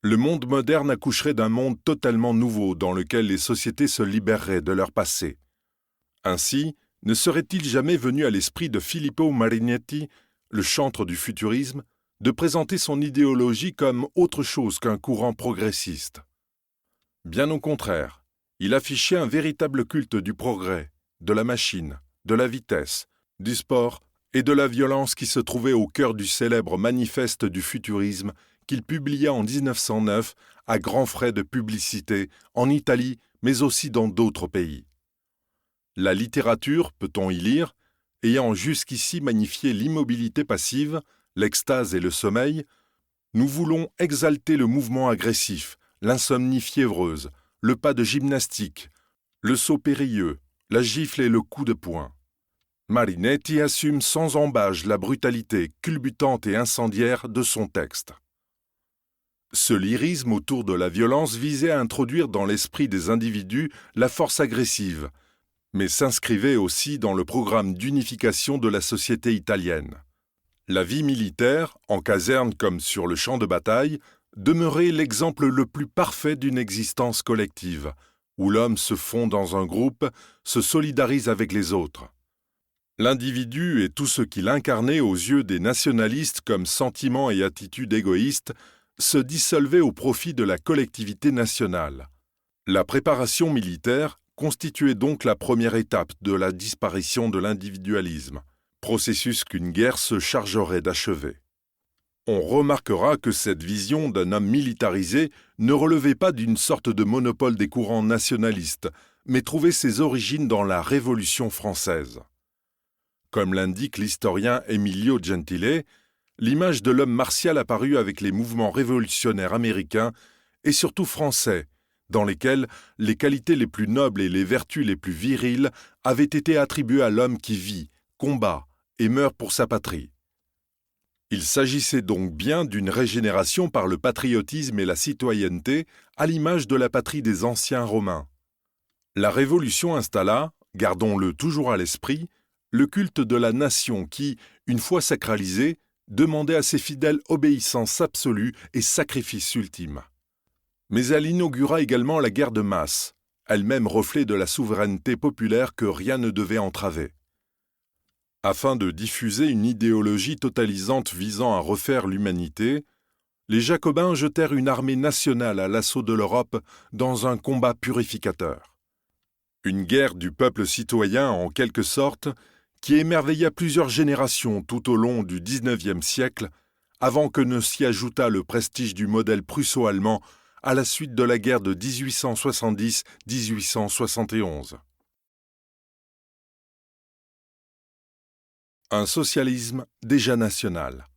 Le monde moderne accoucherait d'un monde totalement nouveau dans lequel les sociétés se libéreraient de leur passé. Ainsi, ne serait-il jamais venu à l'esprit de Filippo Marinetti, le chantre du futurisme, de présenter son idéologie comme autre chose qu'un courant progressiste? Bien au contraire, il affichait un véritable culte du progrès, de la machine, de la vitesse, du sport et de la violence qui se trouvait au cœur du célèbre manifeste du futurisme qu'il publia en 1909 à grands frais de publicité en Italie mais aussi dans d'autres pays. La littérature, peut-on y lire, ayant jusqu'ici magnifié l'immobilité passive, l'extase et le sommeil, nous voulons exalter le mouvement agressif, l'insomnie fiévreuse, le pas de gymnastique, le saut périlleux, la gifle et le coup de poing. Marinetti assume sans embâche la brutalité culbutante et incendiaire de son texte. Ce lyrisme autour de la violence visait à introduire dans l'esprit des individus la force agressive, mais s'inscrivait aussi dans le programme d'unification de la société italienne. La vie militaire, en caserne comme sur le champ de bataille, demeurait l'exemple le plus parfait d'une existence collective, où l'homme se fond dans un groupe, se solidarise avec les autres. L'individu et tout ce qu'il incarnait aux yeux des nationalistes comme sentiment et attitude égoïste se dissolvait au profit de la collectivité nationale. La préparation militaire constituait donc la première étape de la disparition de l'individualisme, processus qu'une guerre se chargerait d'achever. On remarquera que cette vision d'un homme militarisé ne relevait pas d'une sorte de monopole des courants nationalistes, mais trouvait ses origines dans la Révolution française. Comme l'indique l'historien Emilio Gentile, l'image de l'homme martial apparut avec les mouvements révolutionnaires américains et surtout français, dans lesquels les qualités les plus nobles et les vertus les plus viriles avaient été attribuées à l'homme qui vit, combat et meurt pour sa patrie. Il s'agissait donc bien d'une régénération par le patriotisme et la citoyenneté, à l'image de la patrie des anciens Romains. La Révolution installa, gardons-le toujours à l'esprit, le culte de la nation qui, une fois sacralisé, demandait à ses fidèles obéissance absolue et sacrifice ultime. Mais elle inaugura également la guerre de masse, elle-même reflet de la souveraineté populaire que rien ne devait entraver. Afin de diffuser une idéologie totalisante visant à refaire l'humanité, les Jacobins jetèrent une armée nationale à l'assaut de l'Europe dans un combat purificateur. Une guerre du peuple citoyen, en quelque sorte, qui émerveilla plusieurs générations tout au long du XIXe siècle, avant que ne s'y ajoutât le prestige du modèle prusso-allemand à la suite de la guerre de 1870-1871. Un socialisme déjà national.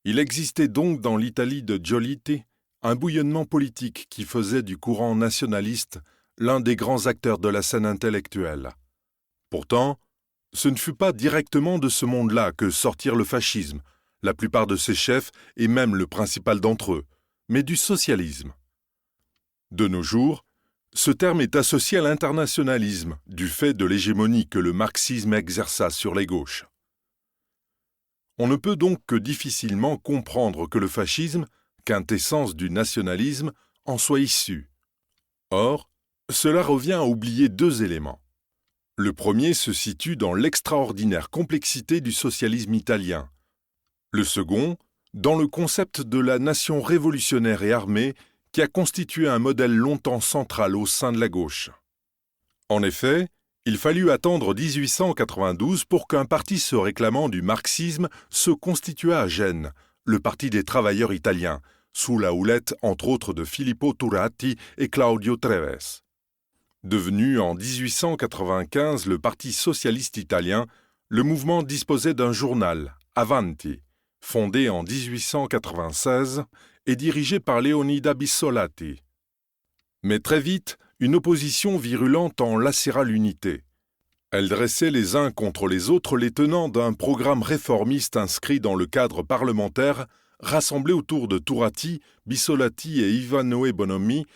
Il existait donc dans l'Italie de Giolitti un bouillonnement politique qui faisait du courant nationaliste l'un des grands acteurs de la scène intellectuelle. Pourtant, ce ne fut pas directement de ce monde-là que sortirent le fascisme, la plupart de ses chefs et même le principal d'entre eux, mais du socialisme. De nos jours, ce terme est associé à l'internationalisme, du fait de l'hégémonie que le marxisme exerça sur les gauches. On ne peut donc que difficilement comprendre que le fascisme, quintessence du nationalisme, en soit issu. Or, cela revient à oublier deux éléments. Le premier se situe dans l'extraordinaire complexité du socialisme italien. Le second, dans le concept de la nation révolutionnaire et armée qui a constitué un modèle longtemps central au sein de la gauche. En effet, il fallut attendre 1892 pour qu'un parti se réclamant du marxisme se constitua à Gênes, le Parti des travailleurs italiens, sous la houlette entre autres de Filippo Turati et Claudio Treves. Devenu en 1895 le Parti socialiste italien, le mouvement disposait d'un journal, Avanti, fondé en 1896 et dirigé par Leonida Bissolati. Mais très vite, une opposition virulente en lacéra l'unité. Elle dressait les uns contre les autres les tenants d'un programme réformiste inscrit dans le cadre parlementaire, rassemblé autour de Turati, Bissolati et Ivanoe Bonomi,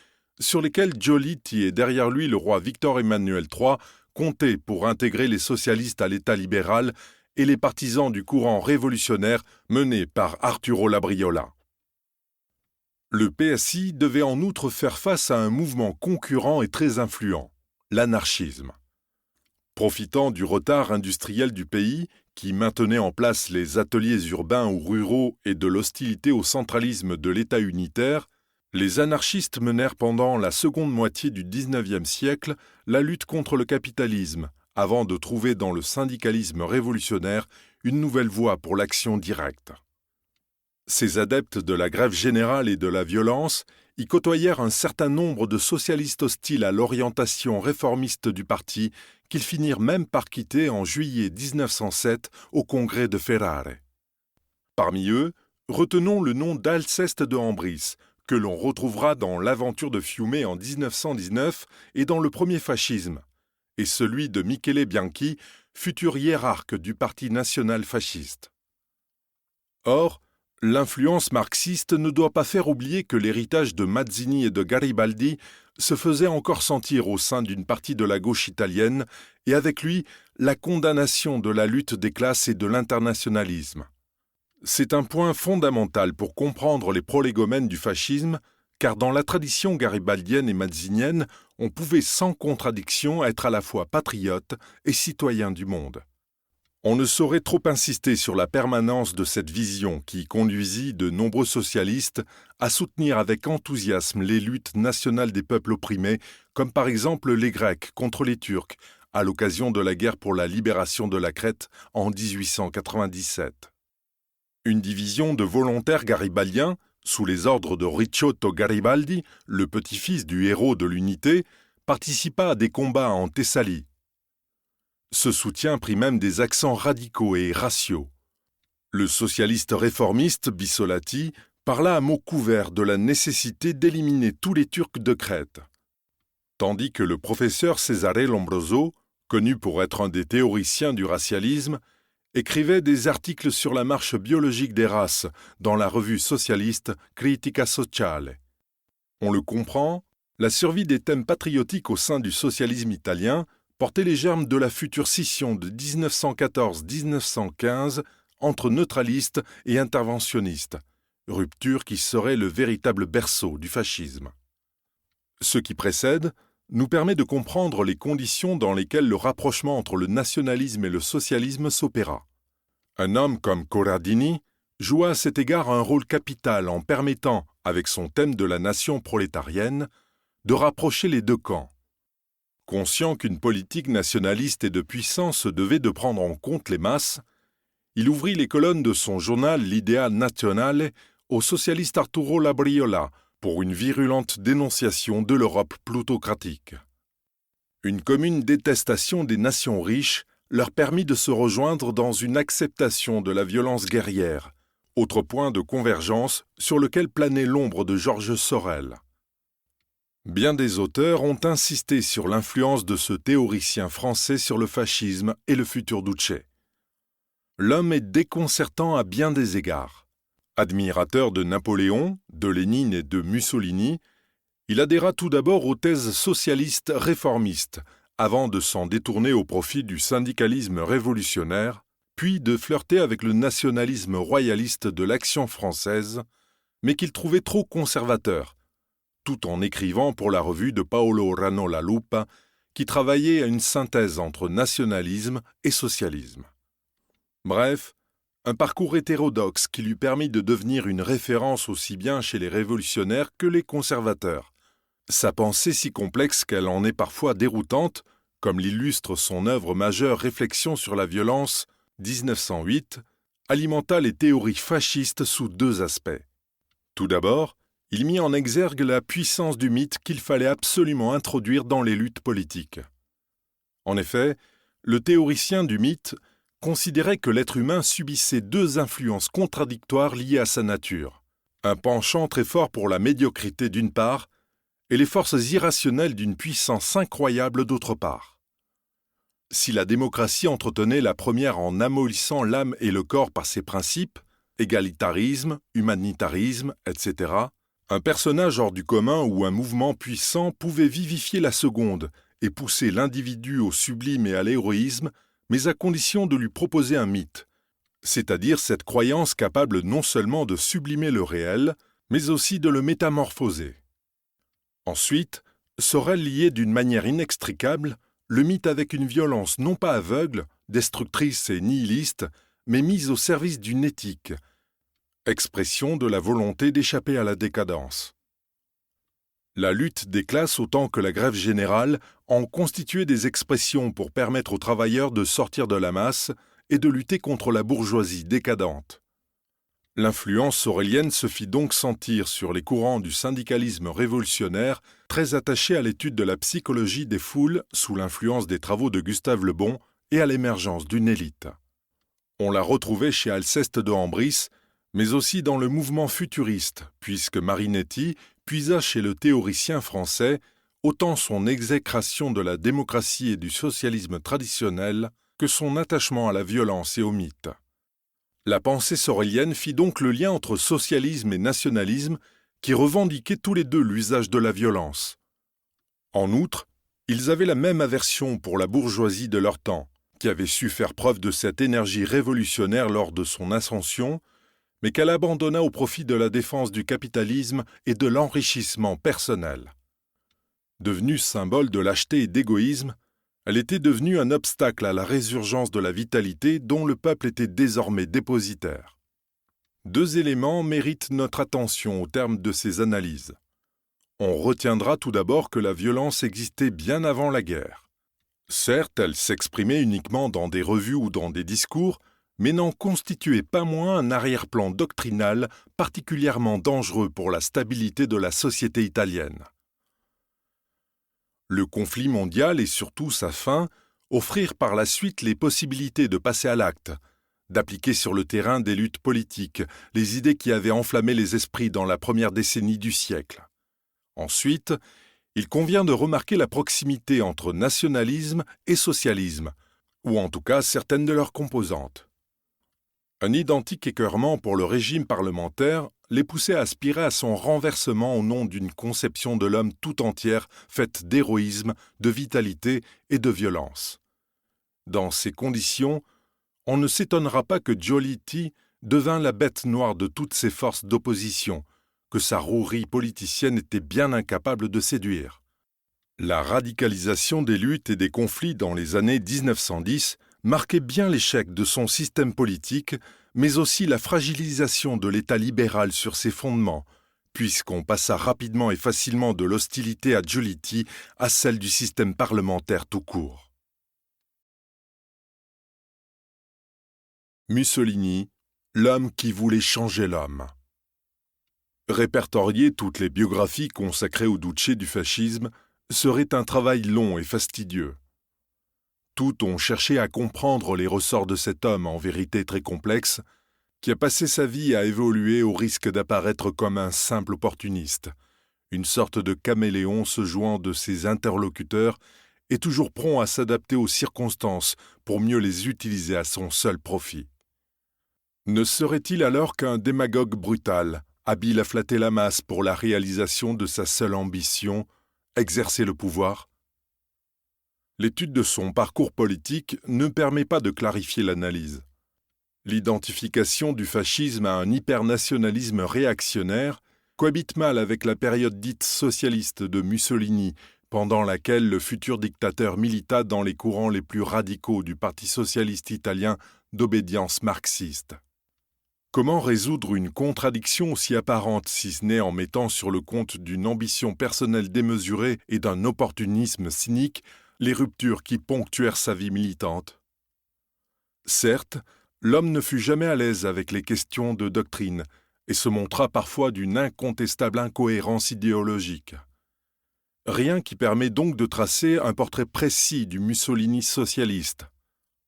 sur lesquels Giolitti et derrière lui le roi Victor Emmanuel III comptaient pour intégrer les socialistes à l'État libéral et les partisans du courant révolutionnaire mené par Arturo Labriola. Le PSI devait en outre faire face à un mouvement concurrent et très influent, l'anarchisme. Profitant du retard industriel du pays, qui maintenait en place les ateliers urbains ou ruraux et de l'hostilité au centralisme de l'État unitaire, les anarchistes menèrent pendant la seconde moitié du XIXe siècle la lutte contre le capitalisme, avant de trouver dans le syndicalisme révolutionnaire une nouvelle voie pour l'action directe. Ces adeptes de la grève générale et de la violence y côtoyèrent un certain nombre de socialistes hostiles à l'orientation réformiste du parti qu'ils finirent même par quitter en juillet 1907 au congrès de Ferrare. Parmi eux, retenons le nom d'Alceste de Ambris, que l'on retrouvera dans l'Aventure de Fiume en 1919 et dans le premier fascisme, et celui de Michele Bianchi, futur hiérarque du Parti national fasciste. Or, l'influence marxiste ne doit pas faire oublier que l'héritage de Mazzini et de Garibaldi se faisait encore sentir au sein d'une partie de la gauche italienne et avec lui la condamnation de la lutte des classes et de l'internationalisme. C'est un point fondamental pour comprendre les prolégomènes du fascisme, car dans la tradition garibaldienne et mazzinienne, on pouvait sans contradiction être à la fois patriote et citoyen du monde. On ne saurait trop insister sur la permanence de cette vision qui conduisit de nombreux socialistes à soutenir avec enthousiasme les luttes nationales des peuples opprimés, comme par exemple les Grecs contre les Turcs, à l'occasion de la guerre pour la libération de la Crète en 1897. Une division de volontaires garibaldiens, sous les ordres de Ricciotto Garibaldi, le petit-fils du héros de l'unité, participa à des combats en Thessalie. Ce soutien prit même des accents radicaux et raciaux. Le socialiste réformiste Bissolati parla à mots couverts de la nécessité d'éliminer tous les Turcs de Crète, tandis que le professeur Cesare Lombroso, connu pour être un des théoriciens du racialisme, écrivait des articles sur la marche biologique des races dans la revue socialiste Critica Sociale. On le comprend, la survie des thèmes patriotiques au sein du socialisme italien portait les germes de la future scission de 1914-1915 entre neutralistes et interventionnistes, rupture qui serait le véritable berceau du fascisme. Ce qui précède nous permet de comprendre les conditions dans lesquelles le rapprochement entre le nationalisme et le socialisme s'opéra. Un homme comme Corradini joua à cet égard un rôle capital en permettant, avec son thème de la nation prolétarienne, de rapprocher les deux camps. Conscient qu'une politique nationaliste et de puissance devait de prendre en compte les masses, il ouvrit les colonnes de son journal L'Idea Nazionale au socialiste Arturo Labriola pour une virulente dénonciation de l'Europe plutocratique. Une commune détestation des nations riches leur permit de se rejoindre dans une acceptation de la violence guerrière, autre point de convergence sur lequel planait l'ombre de Georges Sorel. Bien des auteurs ont insisté sur l'influence de ce théoricien français sur le fascisme et le futur Duce. L'homme est déconcertant à bien des égards. Admirateur de Napoléon, de Lénine et de Mussolini, il adhéra tout d'abord aux thèses socialistes réformistes, avant de s'en détourner au profit du syndicalisme révolutionnaire, puis de flirter avec le nationalisme royaliste de l'Action française, mais qu'il trouvait trop conservateur, tout en écrivant pour la revue de Paolo Rano La Lupa, qui travaillait à une synthèse entre nationalisme et socialisme. Bref, un parcours hétérodoxe qui lui permit de devenir une référence aussi bien chez les révolutionnaires que les conservateurs. Sa pensée si complexe qu'elle en est parfois déroutante, comme l'illustre son œuvre majeure Réflexions sur la violence, 1908, alimenta les théories fascistes sous deux aspects. Tout d'abord, il mit en exergue la puissance du mythe qu'il fallait absolument introduire dans les luttes politiques. En effet, le théoricien du mythe considérait que l'être humain subissait deux influences contradictoires liées à sa nature, un penchant très fort pour la médiocrité d'une part, et les forces irrationnelles d'une puissance incroyable d'autre part. Si la démocratie entretenait la première en amollissant l'âme et le corps par ses principes, égalitarisme, humanitarisme, etc., un personnage hors du commun ou un mouvement puissant pouvait vivifier la seconde et pousser l'individu au sublime et à l'héroïsme, mais à condition de lui proposer un mythe, c'est-à-dire cette croyance capable non seulement de sublimer le réel, mais aussi de le métamorphoser. Ensuite, Sorel liait d'une manière inextricable le mythe avec une violence non pas aveugle, destructrice et nihiliste, mais mise au service d'une éthique, expression de la volonté d'échapper à la décadence. La lutte des classes autant que la grève générale en constituaient des expressions pour permettre aux travailleurs de sortir de la masse et de lutter contre la bourgeoisie décadente. L'influence sorélienne se fit donc sentir sur les courants du syndicalisme révolutionnaire très attachés à l'étude de la psychologie des foules sous l'influence des travaux de Gustave Le Bon et à l'émergence d'une élite. On la retrouvait chez Alceste de Ambris, mais aussi dans le mouvement futuriste, puisque Marinetti puisa chez le théoricien français autant son exécration de la démocratie et du socialisme traditionnel que son attachement à la violence et au mythe. La pensée sorélienne fit donc le lien entre socialisme et nationalisme qui revendiquaient tous les deux l'usage de la violence. En outre, ils avaient la même aversion pour la bourgeoisie de leur temps, qui avait su faire preuve de cette énergie révolutionnaire lors de son ascension, mais qu'elle abandonna au profit de la défense du capitalisme et de l'enrichissement personnel. Devenue symbole de lâcheté et d'égoïsme, elle était devenue un obstacle à la résurgence de la vitalité dont le peuple était désormais dépositaire. Deux éléments méritent notre attention au terme de ces analyses. On retiendra tout d'abord que la violence existait bien avant la guerre. Certes, elle s'exprimait uniquement dans des revues ou dans des discours, mais n'en constituait pas moins un arrière-plan doctrinal particulièrement dangereux pour la stabilité de la société italienne. Le conflit mondial et surtout sa fin offrirent par la suite les possibilités de passer à l'acte, d'appliquer sur le terrain des luttes politiques, les idées qui avaient enflammé les esprits dans la première décennie du siècle. Ensuite, il convient de remarquer la proximité entre nationalisme et socialisme, ou en tout cas certaines de leurs composantes. Un identique écœurement pour le régime parlementaire les poussait à aspirer à son renversement au nom d'une conception de l'homme tout entière faite d'héroïsme, de vitalité et de violence. Dans ces conditions, on ne s'étonnera pas que Giolitti devint la bête noire de toutes ces forces d'opposition, que sa rouerie politicienne était bien incapable de séduire. La radicalisation des luttes et des conflits dans les années 1910 marquait bien l'échec de son système politique, mais aussi la fragilisation de l'État libéral sur ses fondements, puisqu'on passa rapidement et facilement de l'hostilité à Giolitti à celle du système parlementaire tout court. Mussolini, l'homme qui voulait changer l'homme. Répertorier toutes les biographies consacrées au Duce du fascisme serait un travail long et fastidieux. Toutes ont cherché à comprendre les ressorts de cet homme en vérité très complexe, qui a passé sa vie à évoluer au risque d'apparaître comme un simple opportuniste, une sorte de caméléon se jouant de ses interlocuteurs et toujours prompt à s'adapter aux circonstances pour mieux les utiliser à son seul profit. Ne serait-il alors qu'un démagogue brutal, habile à flatter la masse pour la réalisation de sa seule ambition, exercer le pouvoir? L'étude de son parcours politique ne permet pas de clarifier l'analyse. L'identification du fascisme à un hypernationalisme réactionnaire cohabite mal avec la période dite socialiste de Mussolini, pendant laquelle le futur dictateur milita dans les courants les plus radicaux du Parti socialiste italien d'obédience marxiste. Comment résoudre une contradiction aussi apparente, si ce n'est en mettant sur le compte d'une ambition personnelle démesurée et d'un opportunisme cynique les ruptures qui ponctuèrent sa vie militante? Certes, l'homme ne fut jamais à l'aise avec les questions de doctrine et se montra parfois d'une incontestable incohérence idéologique. Rien qui permet donc de tracer un portrait précis du Mussolini socialiste.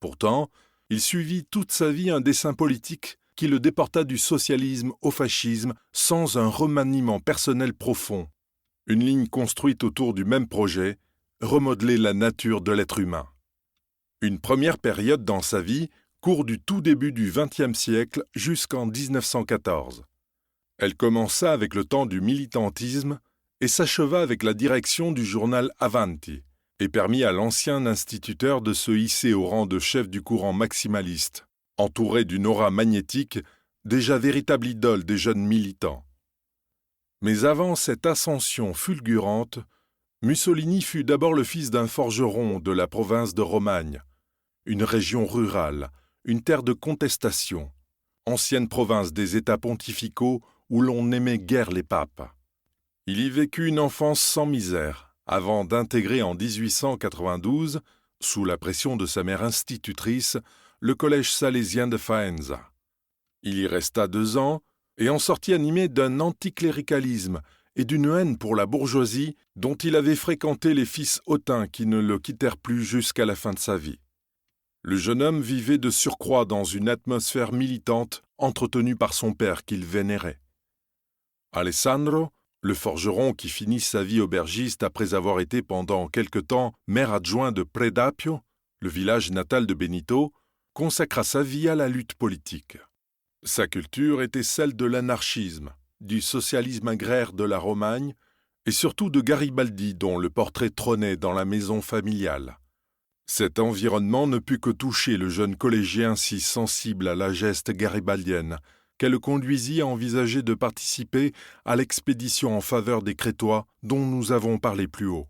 Pourtant, il suivit toute sa vie un dessein politique qui le déporta du socialisme au fascisme sans un remaniement personnel profond. Une ligne construite autour du même projet, remodeler la nature de l'être humain. Une première période dans sa vie court du tout début du XXe siècle jusqu'en 1914. Elle commença avec le temps du militantisme et s'acheva avec la direction du journal Avanti, et permit à l'ancien instituteur de se hisser au rang de chef du courant maximaliste, entouré d'une aura magnétique, déjà véritable idole des jeunes militants. Mais avant cette ascension fulgurante, Mussolini fut d'abord le fils d'un forgeron de la province de Romagne, une région rurale, une terre de contestation, ancienne province des États pontificaux où l'on n'aimait guère les papes. Il y vécut une enfance sans misère, avant d'intégrer en 1892, sous la pression de sa mère institutrice, le collège salésien de Faenza. Il y resta 2 ans et en sortit animé d'un anticléricalisme et d'une haine pour la bourgeoisie dont il avait fréquenté les fils hautains qui ne le quittèrent plus jusqu'à la fin de sa vie. Le jeune homme vivait de surcroît dans une atmosphère militante entretenue par son père qu'il vénérait. Alessandro, le forgeron qui finit sa vie aubergiste après avoir été pendant quelque temps maire adjoint de Predapio, le village natal de Benito, consacra sa vie à la lutte politique. Sa culture était celle de l'anarchisme, du socialisme agraire de la Romagne et surtout de Garibaldi dont le portrait trônait dans la maison familiale. Cet environnement ne put que toucher le jeune collégien si sensible à la geste garibaldienne qu'elle le conduisit à envisager de participer à l'expédition en faveur des Crétois dont nous avons parlé plus haut.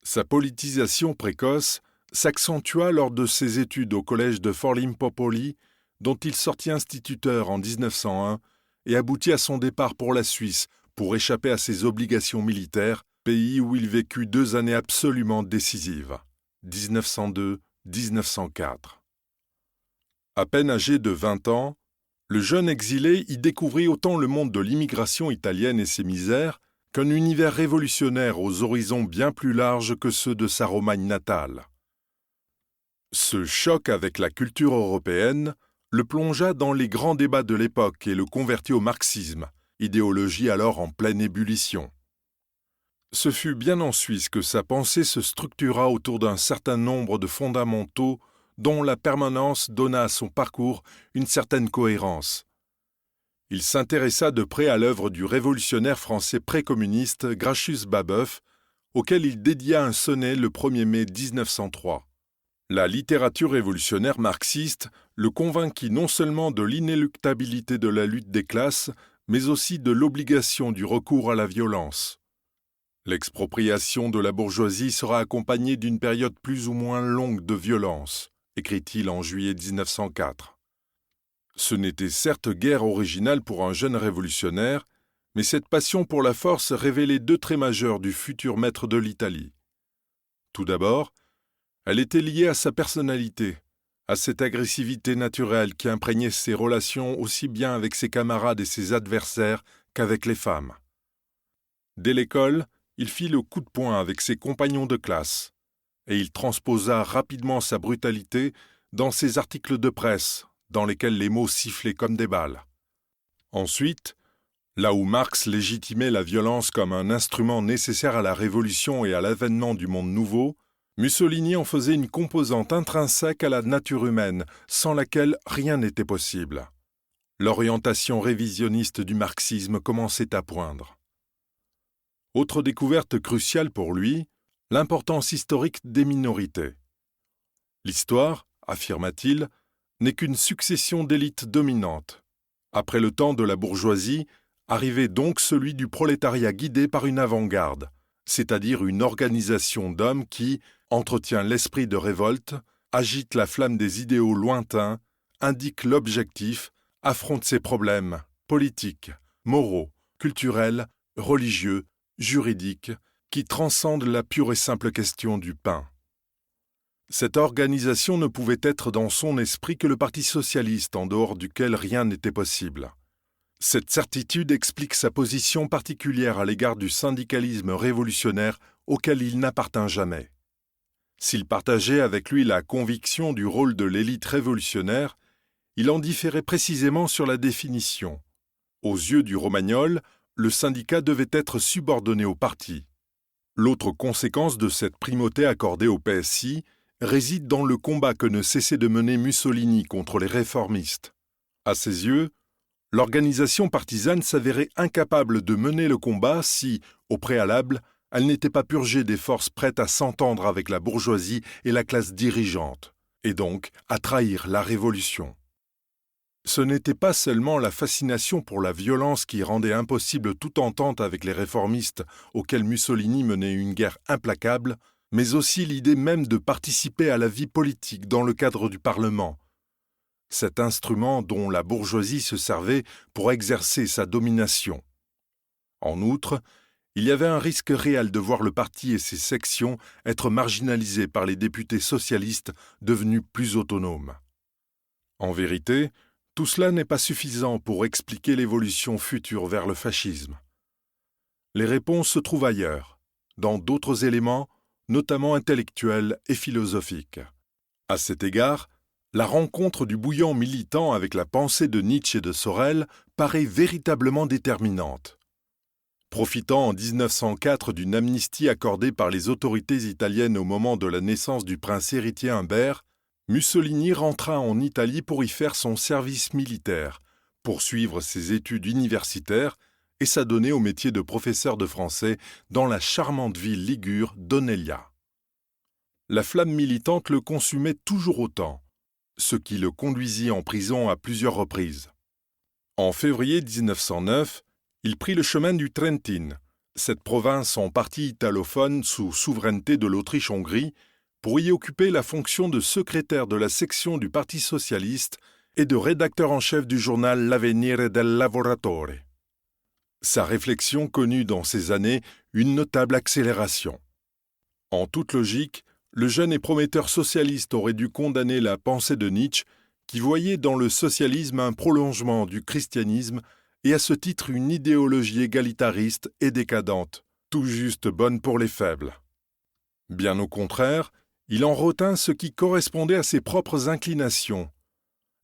Sa politisation précoce s'accentua lors de ses études au collège de Forlimpopoli, dont il sortit instituteur en 1901 et aboutit à son départ pour la Suisse pour échapper à ses obligations militaires, pays où il vécut 2 années absolument décisives, 1902-1904. À peine âgé de 20 ans, le jeune exilé y découvrit autant le monde de l'immigration italienne et ses misères qu'un univers révolutionnaire aux horizons bien plus larges que ceux de sa Romagne natale. Ce choc avec la culture européenne le plongea dans les grands débats de l'époque et le convertit au marxisme, idéologie alors en pleine ébullition. Ce fut bien en Suisse que sa pensée se structura autour d'un certain nombre de fondamentaux dont la permanence donna à son parcours une certaine cohérence. Il s'intéressa de près à l'œuvre du révolutionnaire français précommuniste Gracius Babeuf, auquel il dédia un sonnet le 1er mai 1903. La littérature révolutionnaire marxiste le convainquit non seulement de l'inéluctabilité de la lutte des classes, mais aussi de l'obligation du recours à la violence. L'expropriation de la bourgeoisie sera accompagnée d'une période plus ou moins longue de violence, écrit-il en juillet 1904. Ce n'était certes guère original pour un jeune révolutionnaire, mais cette passion pour la force révélait deux traits majeurs du futur maître de l'Italie. Tout d'abord, elle était liée à sa personnalité, à cette agressivité naturelle qui imprégnait ses relations aussi bien avec ses camarades et ses adversaires qu'avec les femmes. Dès l'école, il fit le coup de poing avec ses compagnons de classe, et il transposa rapidement sa brutalité dans ses articles de presse, dans lesquels les mots sifflaient comme des balles. Ensuite, là où Marx légitimait la violence comme un instrument nécessaire à la révolution et à l'avènement du monde nouveau, Mussolini en faisait une composante intrinsèque à la nature humaine, sans laquelle rien n'était possible. L'orientation révisionniste du marxisme commençait à poindre. Autre découverte cruciale pour lui, l'importance historique des minorités. L'histoire, affirma-t-il, n'est qu'une succession d'élites dominantes. Après le temps de la bourgeoisie, arrivait donc celui du prolétariat guidé par une avant-garde, c'est-à-dire une organisation d'hommes qui entretient l'esprit de révolte, agite la flamme des idéaux lointains, indique l'objectif, affronte ses problèmes politiques, moraux, culturels, religieux, juridiques, qui transcendent la pure et simple question du pain. Cette organisation ne pouvait être dans son esprit que le Parti socialiste, en dehors duquel rien n'était possible. Cette certitude explique sa position particulière à l'égard du syndicalisme révolutionnaire auquel il n'appartint jamais. S'il partageait avec lui la conviction du rôle de l'élite révolutionnaire, il en différait précisément sur la définition. Aux yeux du Romagnol, le syndicat devait être subordonné au parti. L'autre conséquence de cette primauté accordée au PSI réside dans le combat que ne cessait de mener Mussolini contre les réformistes. À ses yeux, l'organisation partisane s'avérait incapable de mener le combat si, au préalable, elle n'était pas purgée des forces prêtes à s'entendre avec la bourgeoisie et la classe dirigeante, et donc à trahir la révolution. Ce n'était pas seulement la fascination pour la violence qui rendait impossible toute entente avec les réformistes auxquels Mussolini menait une guerre implacable, mais aussi l'idée même de participer à la vie politique dans le cadre du Parlement, cet instrument dont la bourgeoisie se servait pour exercer sa domination. En outre, il y avait un risque réel de voir le parti et ses sections être marginalisés par les députés socialistes devenus plus autonomes. En vérité, tout cela n'est pas suffisant pour expliquer l'évolution future vers le fascisme. Les réponses se trouvent ailleurs, dans d'autres éléments, notamment intellectuels et philosophiques. À cet égard, la rencontre du bouillon militant avec la pensée de Nietzsche et de Sorel paraît véritablement déterminante. Profitant en 1904 d'une amnistie accordée par les autorités italiennes au moment de la naissance du prince héritier Humbert, Mussolini rentra en Italie pour y faire son service militaire, poursuivre ses études universitaires et s'adonner au métier de professeur de français dans la charmante ville ligure d'Oneglia. La flamme militante le consumait toujours autant, ce qui le conduisit en prison à plusieurs reprises. En février 1909, il prit le chemin du Trentin, cette province en partie italophone sous souveraineté de l'Autriche-Hongrie, pour y occuper la fonction de secrétaire de la section du Parti socialiste et de rédacteur en chef du journal L'Avvenire del Lavoratore. Sa réflexion connut dans ces années une notable accélération. En toute logique, le jeune et prometteur socialiste aurait dû condamner la pensée de Nietzsche, qui voyait dans le socialisme un prolongement du christianisme et à ce titre une idéologie égalitariste et décadente, tout juste bonne pour les faibles. Bien au contraire, il en retint ce qui correspondait à ses propres inclinations,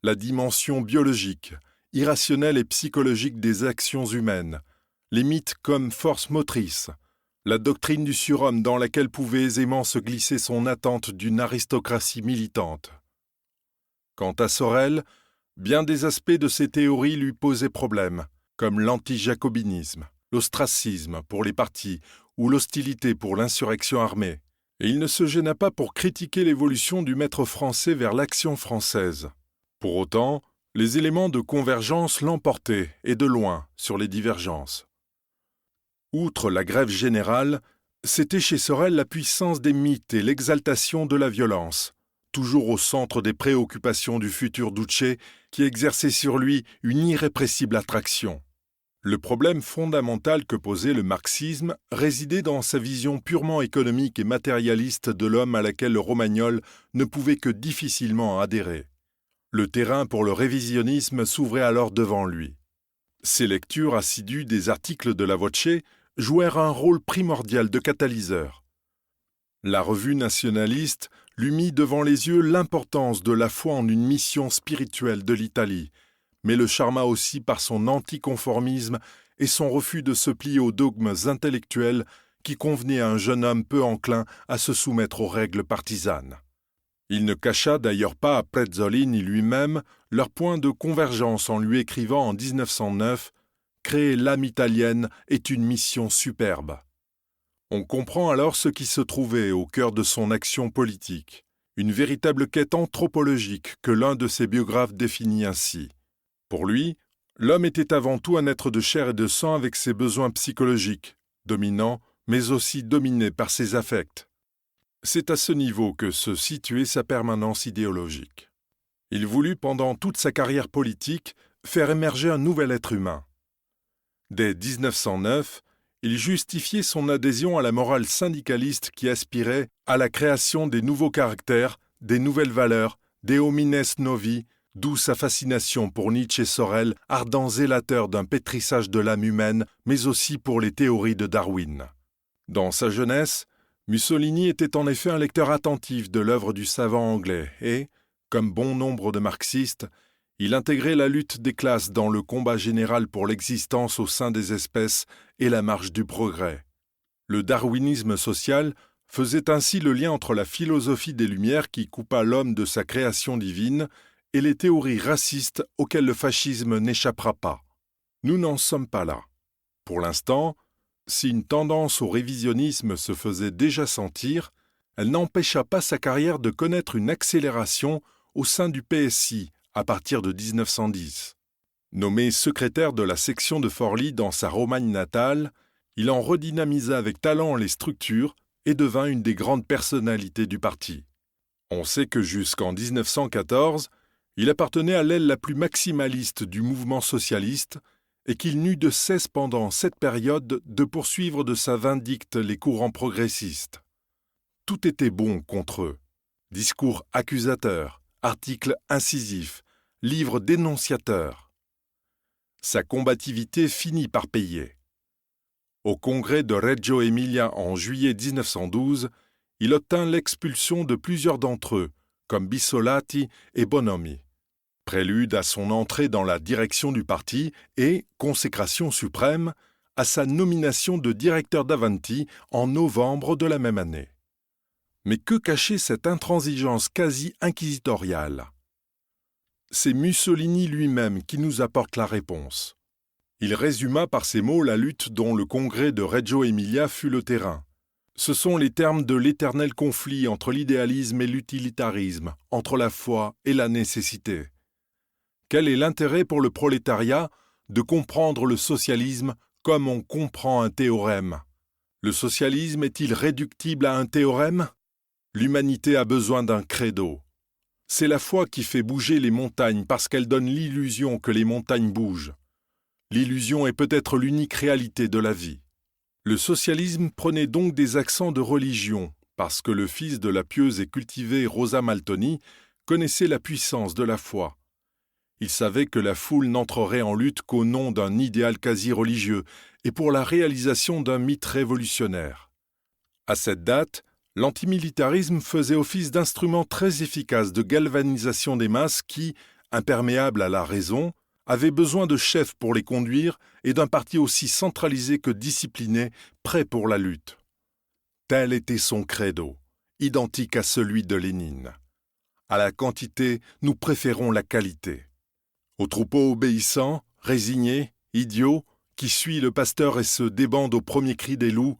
la dimension biologique, irrationnelle et psychologique des actions humaines, les mythes comme force motrice, la doctrine du surhomme dans laquelle pouvait aisément se glisser son attente d'une aristocratie militante. Quant à Sorel, bien des aspects de ses théories lui posaient problème, comme l'anti-jacobinisme, l'ostracisme pour les partis ou l'hostilité pour l'insurrection armée, et il ne se gêna pas pour critiquer l'évolution du maître français vers l'action française. Pour autant, les éléments de convergence l'emportaient, et de loin, sur les divergences. Outre la grève générale, c'était chez Sorel la puissance des mythes et l'exaltation de la violence, toujours au centre des préoccupations du futur Duce, qui exerçait sur lui une irrépressible attraction. Le problème fondamental que posait le marxisme résidait dans sa vision purement économique et matérialiste de l'homme à laquelle le Romagnol ne pouvait que difficilement adhérer. Le terrain pour le révisionnisme s'ouvrait alors devant lui. Ses lectures assidues des articles de la Voce jouèrent un rôle primordial de catalyseur. La revue nationaliste lui mit devant les yeux l'importance de la foi en une mission spirituelle de l'Italie, mais le charma aussi par son anticonformisme et son refus de se plier aux dogmes intellectuels qui convenaient à un jeune homme peu enclin à se soumettre aux règles partisanes. Il ne cacha d'ailleurs pas à Prezzolini lui-même leur point de convergence en lui écrivant en 1909 « Créer l'âme italienne est une mission superbe ». On comprend alors ce qui se trouvait au cœur de son action politique, une véritable quête anthropologique que l'un de ses biographes définit ainsi. Pour lui, l'homme était avant tout un être de chair et de sang avec ses besoins psychologiques, dominants, mais aussi dominé par ses affects. C'est à ce niveau que se situait sa permanence idéologique. Il voulut pendant toute sa carrière politique faire émerger un nouvel être humain. Dès 1909, il justifiait son adhésion à la morale syndicaliste qui aspirait à la création des nouveaux caractères, des nouvelles valeurs, des homines novi, d'où sa fascination pour Nietzsche et Sorel, ardents zélateurs d'un pétrissage de l'âme humaine, mais aussi pour les théories de Darwin. Dans sa jeunesse, Mussolini était en effet un lecteur attentif de l'œuvre du savant anglais et, comme bon nombre de marxistes, il intégrait la lutte des classes dans le combat général pour l'existence au sein des espèces et la marche du progrès. Le darwinisme social faisait ainsi le lien entre la philosophie des Lumières qui coupa l'homme de sa création divine et les théories racistes auxquelles le fascisme n'échappera pas. Nous n'en sommes pas là. Pour l'instant, si une tendance au révisionnisme se faisait déjà sentir, elle n'empêcha pas sa carrière de connaître une accélération au sein du PSI à partir de 1910. Nommé secrétaire de la section de Forlì dans sa Romagne natale, il en redynamisa avec talent les structures et devint une des grandes personnalités du parti. On sait que jusqu'en 1914, il appartenait à l'aile la plus maximaliste du mouvement socialiste et qu'il n'eut de cesse pendant cette période de poursuivre de sa vindicte les courants progressistes. Tout était bon contre eux. Discours accusateurs, articles incisifs, livres dénonciateurs. Sa combativité finit par payer. Au congrès de Reggio Emilia en juillet 1912, il obtint l'expulsion de plusieurs d'entre eux, comme Bissolati et Bonomi. Prélude à son entrée dans la direction du parti et, consécration suprême, à sa nomination de directeur d'Avanti en novembre de la même année. Mais que cachait cette intransigeance quasi inquisitoriale ? C'est Mussolini lui-même qui nous apporte la réponse. Il résuma par ces mots la lutte dont le congrès de Reggio Emilia fut le terrain. Ce sont les termes de l'éternel conflit entre l'idéalisme et l'utilitarisme, entre la foi et la nécessité. Quel est l'intérêt pour le prolétariat de comprendre le socialisme comme on comprend un théorème ? Le socialisme est-il réductible à un théorème ? L'humanité a besoin d'un credo. C'est la foi qui fait bouger les montagnes parce qu'elle donne l'illusion que les montagnes bougent. L'illusion est peut-être l'unique réalité de la vie. Le socialisme prenait donc des accents de religion parce que le fils de la pieuse et cultivée Rosa Maltoni connaissait la puissance de la foi. Il savait que la foule n'entrerait en lutte qu'au nom d'un idéal quasi religieux et pour la réalisation d'un mythe révolutionnaire. À cette date, l'antimilitarisme faisait office d'instrument très efficace de galvanisation des masses qui, imperméables à la raison, avaient besoin de chefs pour les conduire et d'un parti aussi centralisé que discipliné, prêt pour la lutte. Tel était son credo, identique à celui de Lénine. À la quantité, nous préférons la qualité. Au troupeau obéissant, résigné, idiot, qui suit le pasteur et se débande au premier cri des loups,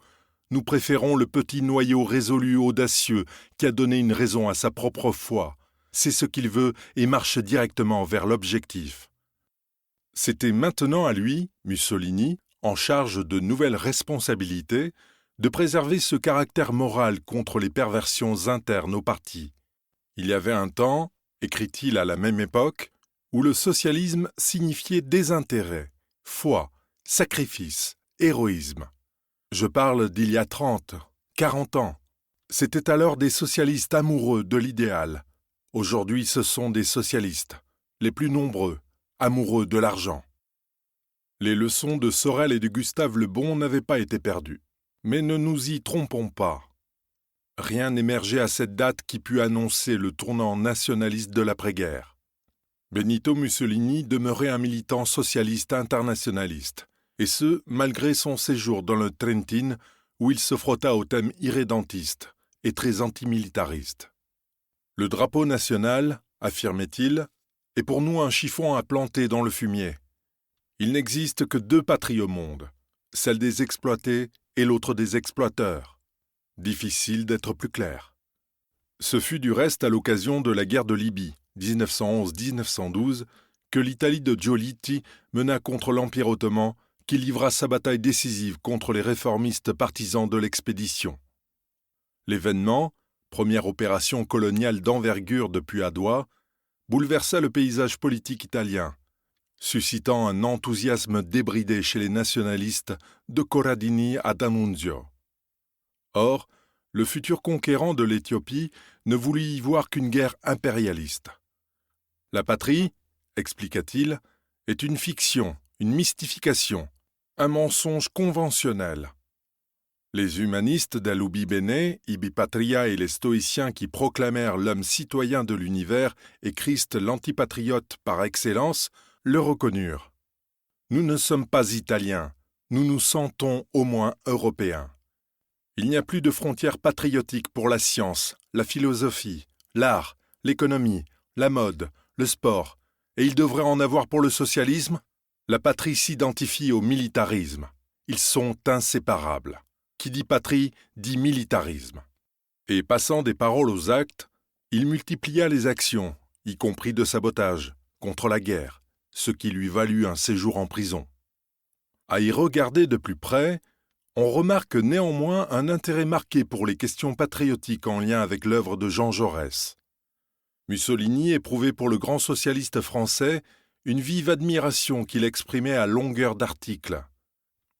nous préférons le petit noyau résolu, audacieux, qui a donné une raison à sa propre foi. C'est ce qu'il veut et marche directement vers l'objectif. C'était maintenant à lui, Mussolini, en charge de nouvelles responsabilités, de préserver ce caractère moral contre les perversions internes au parti. Il y avait un temps, écrit-il à la même époque, où le socialisme signifiait désintérêt, foi, sacrifice, héroïsme. Je parle d'il y a 30, 40 ans. C'était alors des socialistes amoureux de l'idéal. Aujourd'hui, ce sont des socialistes, les plus nombreux, amoureux de l'argent. Les leçons de Sorel et de Gustave Le Bon n'avaient pas été perdues. Mais ne nous y trompons pas. Rien n'émergeait à cette date qui pût annoncer le tournant nationaliste de l'après-guerre. Benito Mussolini demeurait un militant socialiste internationaliste, et ce, malgré son séjour dans le Trentin, où il se frotta au thème irrédentiste et très antimilitariste. Le drapeau national, affirmait-il, est pour nous un chiffon à planter dans le fumier. Il n'existe que 2 patries au monde, celle des exploités et l'autre des exploiteurs. Difficile d'être plus clair. Ce fut du reste à l'occasion de la guerre de Libye, 1911-1912, que l'Italie de Giolitti mena contre l'Empire ottoman, qui livra sa bataille décisive contre les réformistes partisans de l'expédition. L'événement, première opération coloniale d'envergure depuis Adoua, bouleversa le paysage politique italien, suscitant un enthousiasme débridé chez les nationalistes de Corradini à D'Annunzio. Or, le futur conquérant de l'Éthiopie ne voulut y voir qu'une guerre impérialiste. La patrie, expliqua-t-il, est une fiction, une mystification, un mensonge conventionnel. Les humanistes d'Alubi Bene, Ibi Patria et les stoïciens qui proclamèrent l'homme citoyen de l'univers et Christ l'antipatriote par excellence le reconnurent. Nous ne sommes pas italiens, nous nous sentons au moins européens. Il n'y a plus de frontières patriotiques pour la science, la philosophie, l'art, l'économie, la mode, le sport, et il devrait en avoir pour le socialisme. La patrie s'identifie au militarisme. Ils sont inséparables. Qui dit patrie dit militarisme. Et passant des paroles aux actes, il multiplia les actions, y compris de sabotage, contre la guerre, ce qui lui valut un séjour en prison. À y regarder de plus près, on remarque néanmoins un intérêt marqué pour les questions patriotiques en lien avec l'œuvre de Jean Jaurès. Mussolini éprouvait pour le grand socialiste français une vive admiration qu'il exprimait à longueur d'articles.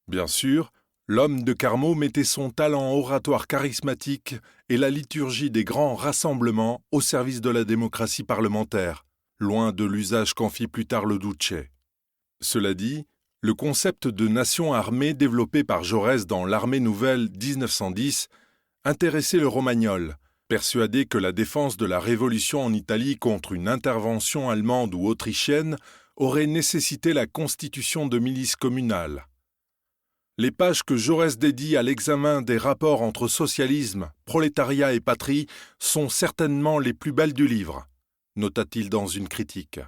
Bien sûr, l'homme de Carmaux mettait son talent oratoire charismatique et la liturgie des grands rassemblements au service de la démocratie parlementaire, loin de l'usage qu'en fit plus tard le Duce. Cela dit, le concept de nation armée développé par Jaurès dans l'Armée nouvelle 1910 intéressait le Romagnol, persuadé que la défense de la Révolution en Italie contre une intervention allemande ou autrichienne aurait nécessité la constitution de milices communales. Les pages que Jaurès dédie à l'examen des rapports entre socialisme, prolétariat et patrie sont certainement les plus belles du livre, nota-t-il dans une critique.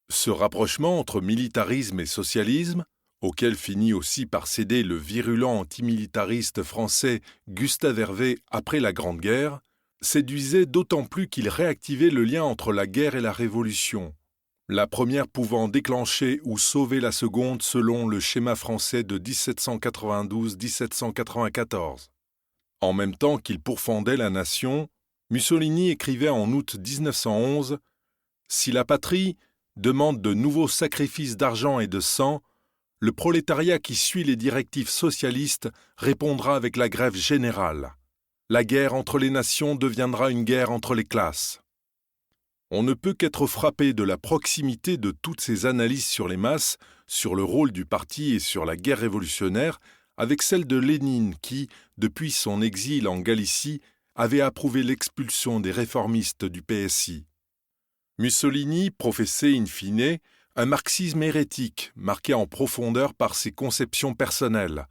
Ce rapprochement entre militarisme et socialisme, auquel finit aussi par céder le virulent antimilitariste français Gustave Hervé après la Grande Guerre, séduisait d'autant plus qu'il réactivait le lien entre la guerre et la Révolution, la première pouvant déclencher ou sauver la seconde selon le schéma français de 1792-1794. En même temps qu'il pourfendait la nation, Mussolini écrivait en août 1911 « Si la patrie demande de nouveaux sacrifices d'argent et de sang, le prolétariat qui suit les directives socialistes répondra avec la grève générale. La guerre entre les nations deviendra une guerre entre les classes. » On ne peut qu'être frappé de la proximité de toutes ces analyses sur les masses, sur le rôle du parti et sur la guerre révolutionnaire, avec celle de Lénine qui, depuis son exil en Galicie, avait approuvé l'expulsion des réformistes du PSI. Mussolini professait in fine un marxisme hérétique, marqué en profondeur par ses conceptions personnelles,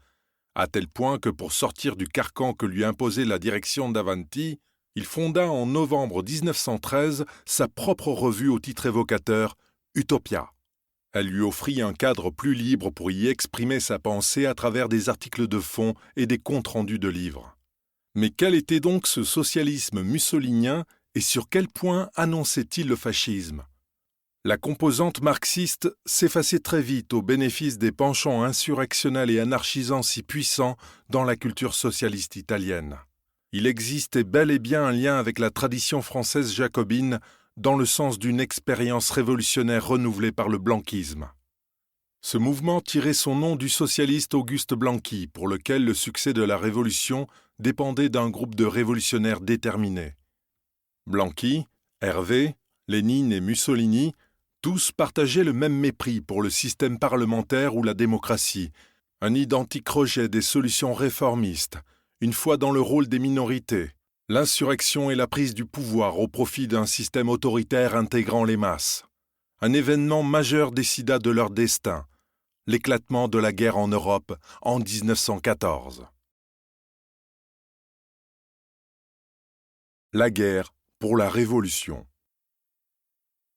à tel point que pour sortir du carcan que lui imposait la direction d'Avanti, il fonda en novembre 1913 sa propre revue au titre évocateur, Utopia. Elle lui offrit un cadre plus libre pour y exprimer sa pensée à travers des articles de fond et des comptes rendus de livres. Mais quel était donc ce socialisme mussolinien et sur quel point annonçait-il le fascisme ? La composante marxiste s'effaçait très vite au bénéfice des penchants insurrectionnels et anarchisants si puissants dans la culture socialiste italienne. Il existait bel et bien un lien avec la tradition française jacobine dans le sens d'une expérience révolutionnaire renouvelée par le blanquisme. Ce mouvement tirait son nom du socialiste Auguste Blanqui, pour lequel le succès de la Révolution dépendait d'un groupe de révolutionnaires déterminés. Blanqui, Hervé, Lénine et Mussolini, tous partageaient le même mépris pour le système parlementaire ou la démocratie, un identique rejet des solutions réformistes, une foi dans le rôle des minorités, l'insurrection et la prise du pouvoir au profit d'un système autoritaire intégrant les masses. Un événement majeur décida de leur destin, l'éclatement de la guerre en Europe en 1914. La guerre pour la Révolution.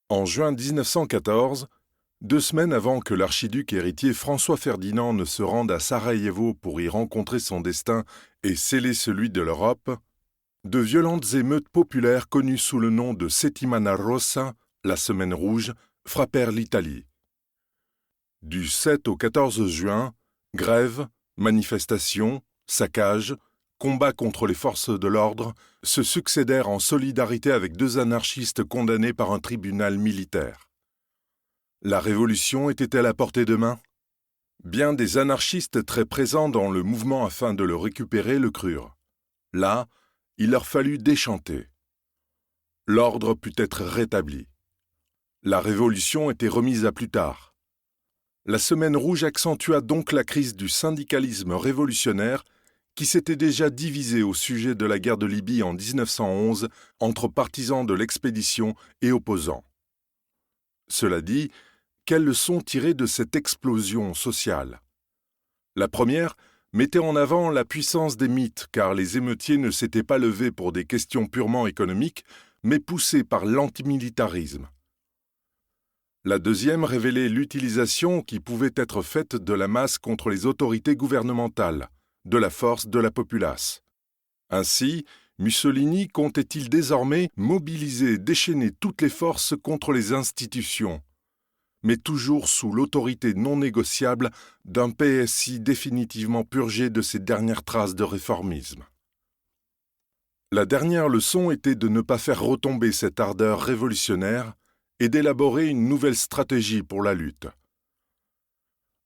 En juin 1914, 2 semaines avant que l'archiduc héritier François-Ferdinand ne se rende à Sarajevo pour y rencontrer son destin et sceller celui de l'Europe, de violentes émeutes populaires connues sous le nom de Settimana Rossa, la Semaine rouge, frappèrent l'Italie. Du 7 au 14 juin, grèves, manifestations, saccages, combats contre les forces de l'ordre se succédèrent en solidarité avec 2 anarchistes condamnés par un tribunal militaire. La Révolution était-elle à portée de main ? Bien des anarchistes très présents dans le mouvement afin de le récupérer le crurent. Là, il leur fallut déchanter. L'ordre put être rétabli. La Révolution était remise à plus tard. La Semaine rouge accentua donc la crise du syndicalisme révolutionnaire qui s'était déjà divisé au sujet de la guerre de Libye en 1911 entre partisans de l'expédition et opposants. Cela dit, quelles leçons tirer de cette explosion sociale ? La première mettait en avant la puissance des mythes, car les émeutiers ne s'étaient pas levés pour des questions purement économiques, mais poussés par l'antimilitarisme. La deuxième révélait l'utilisation qui pouvait être faite de la masse contre les autorités gouvernementales, de la force de la populace. Ainsi, Mussolini comptait-il désormais mobiliser et déchaîner toutes les forces contre les institutions, mais toujours sous l'autorité non négociable d'un PSI définitivement purgé de ses dernières traces de réformisme. La dernière leçon était de ne pas faire retomber cette ardeur révolutionnaire et d'élaborer une nouvelle stratégie pour la lutte.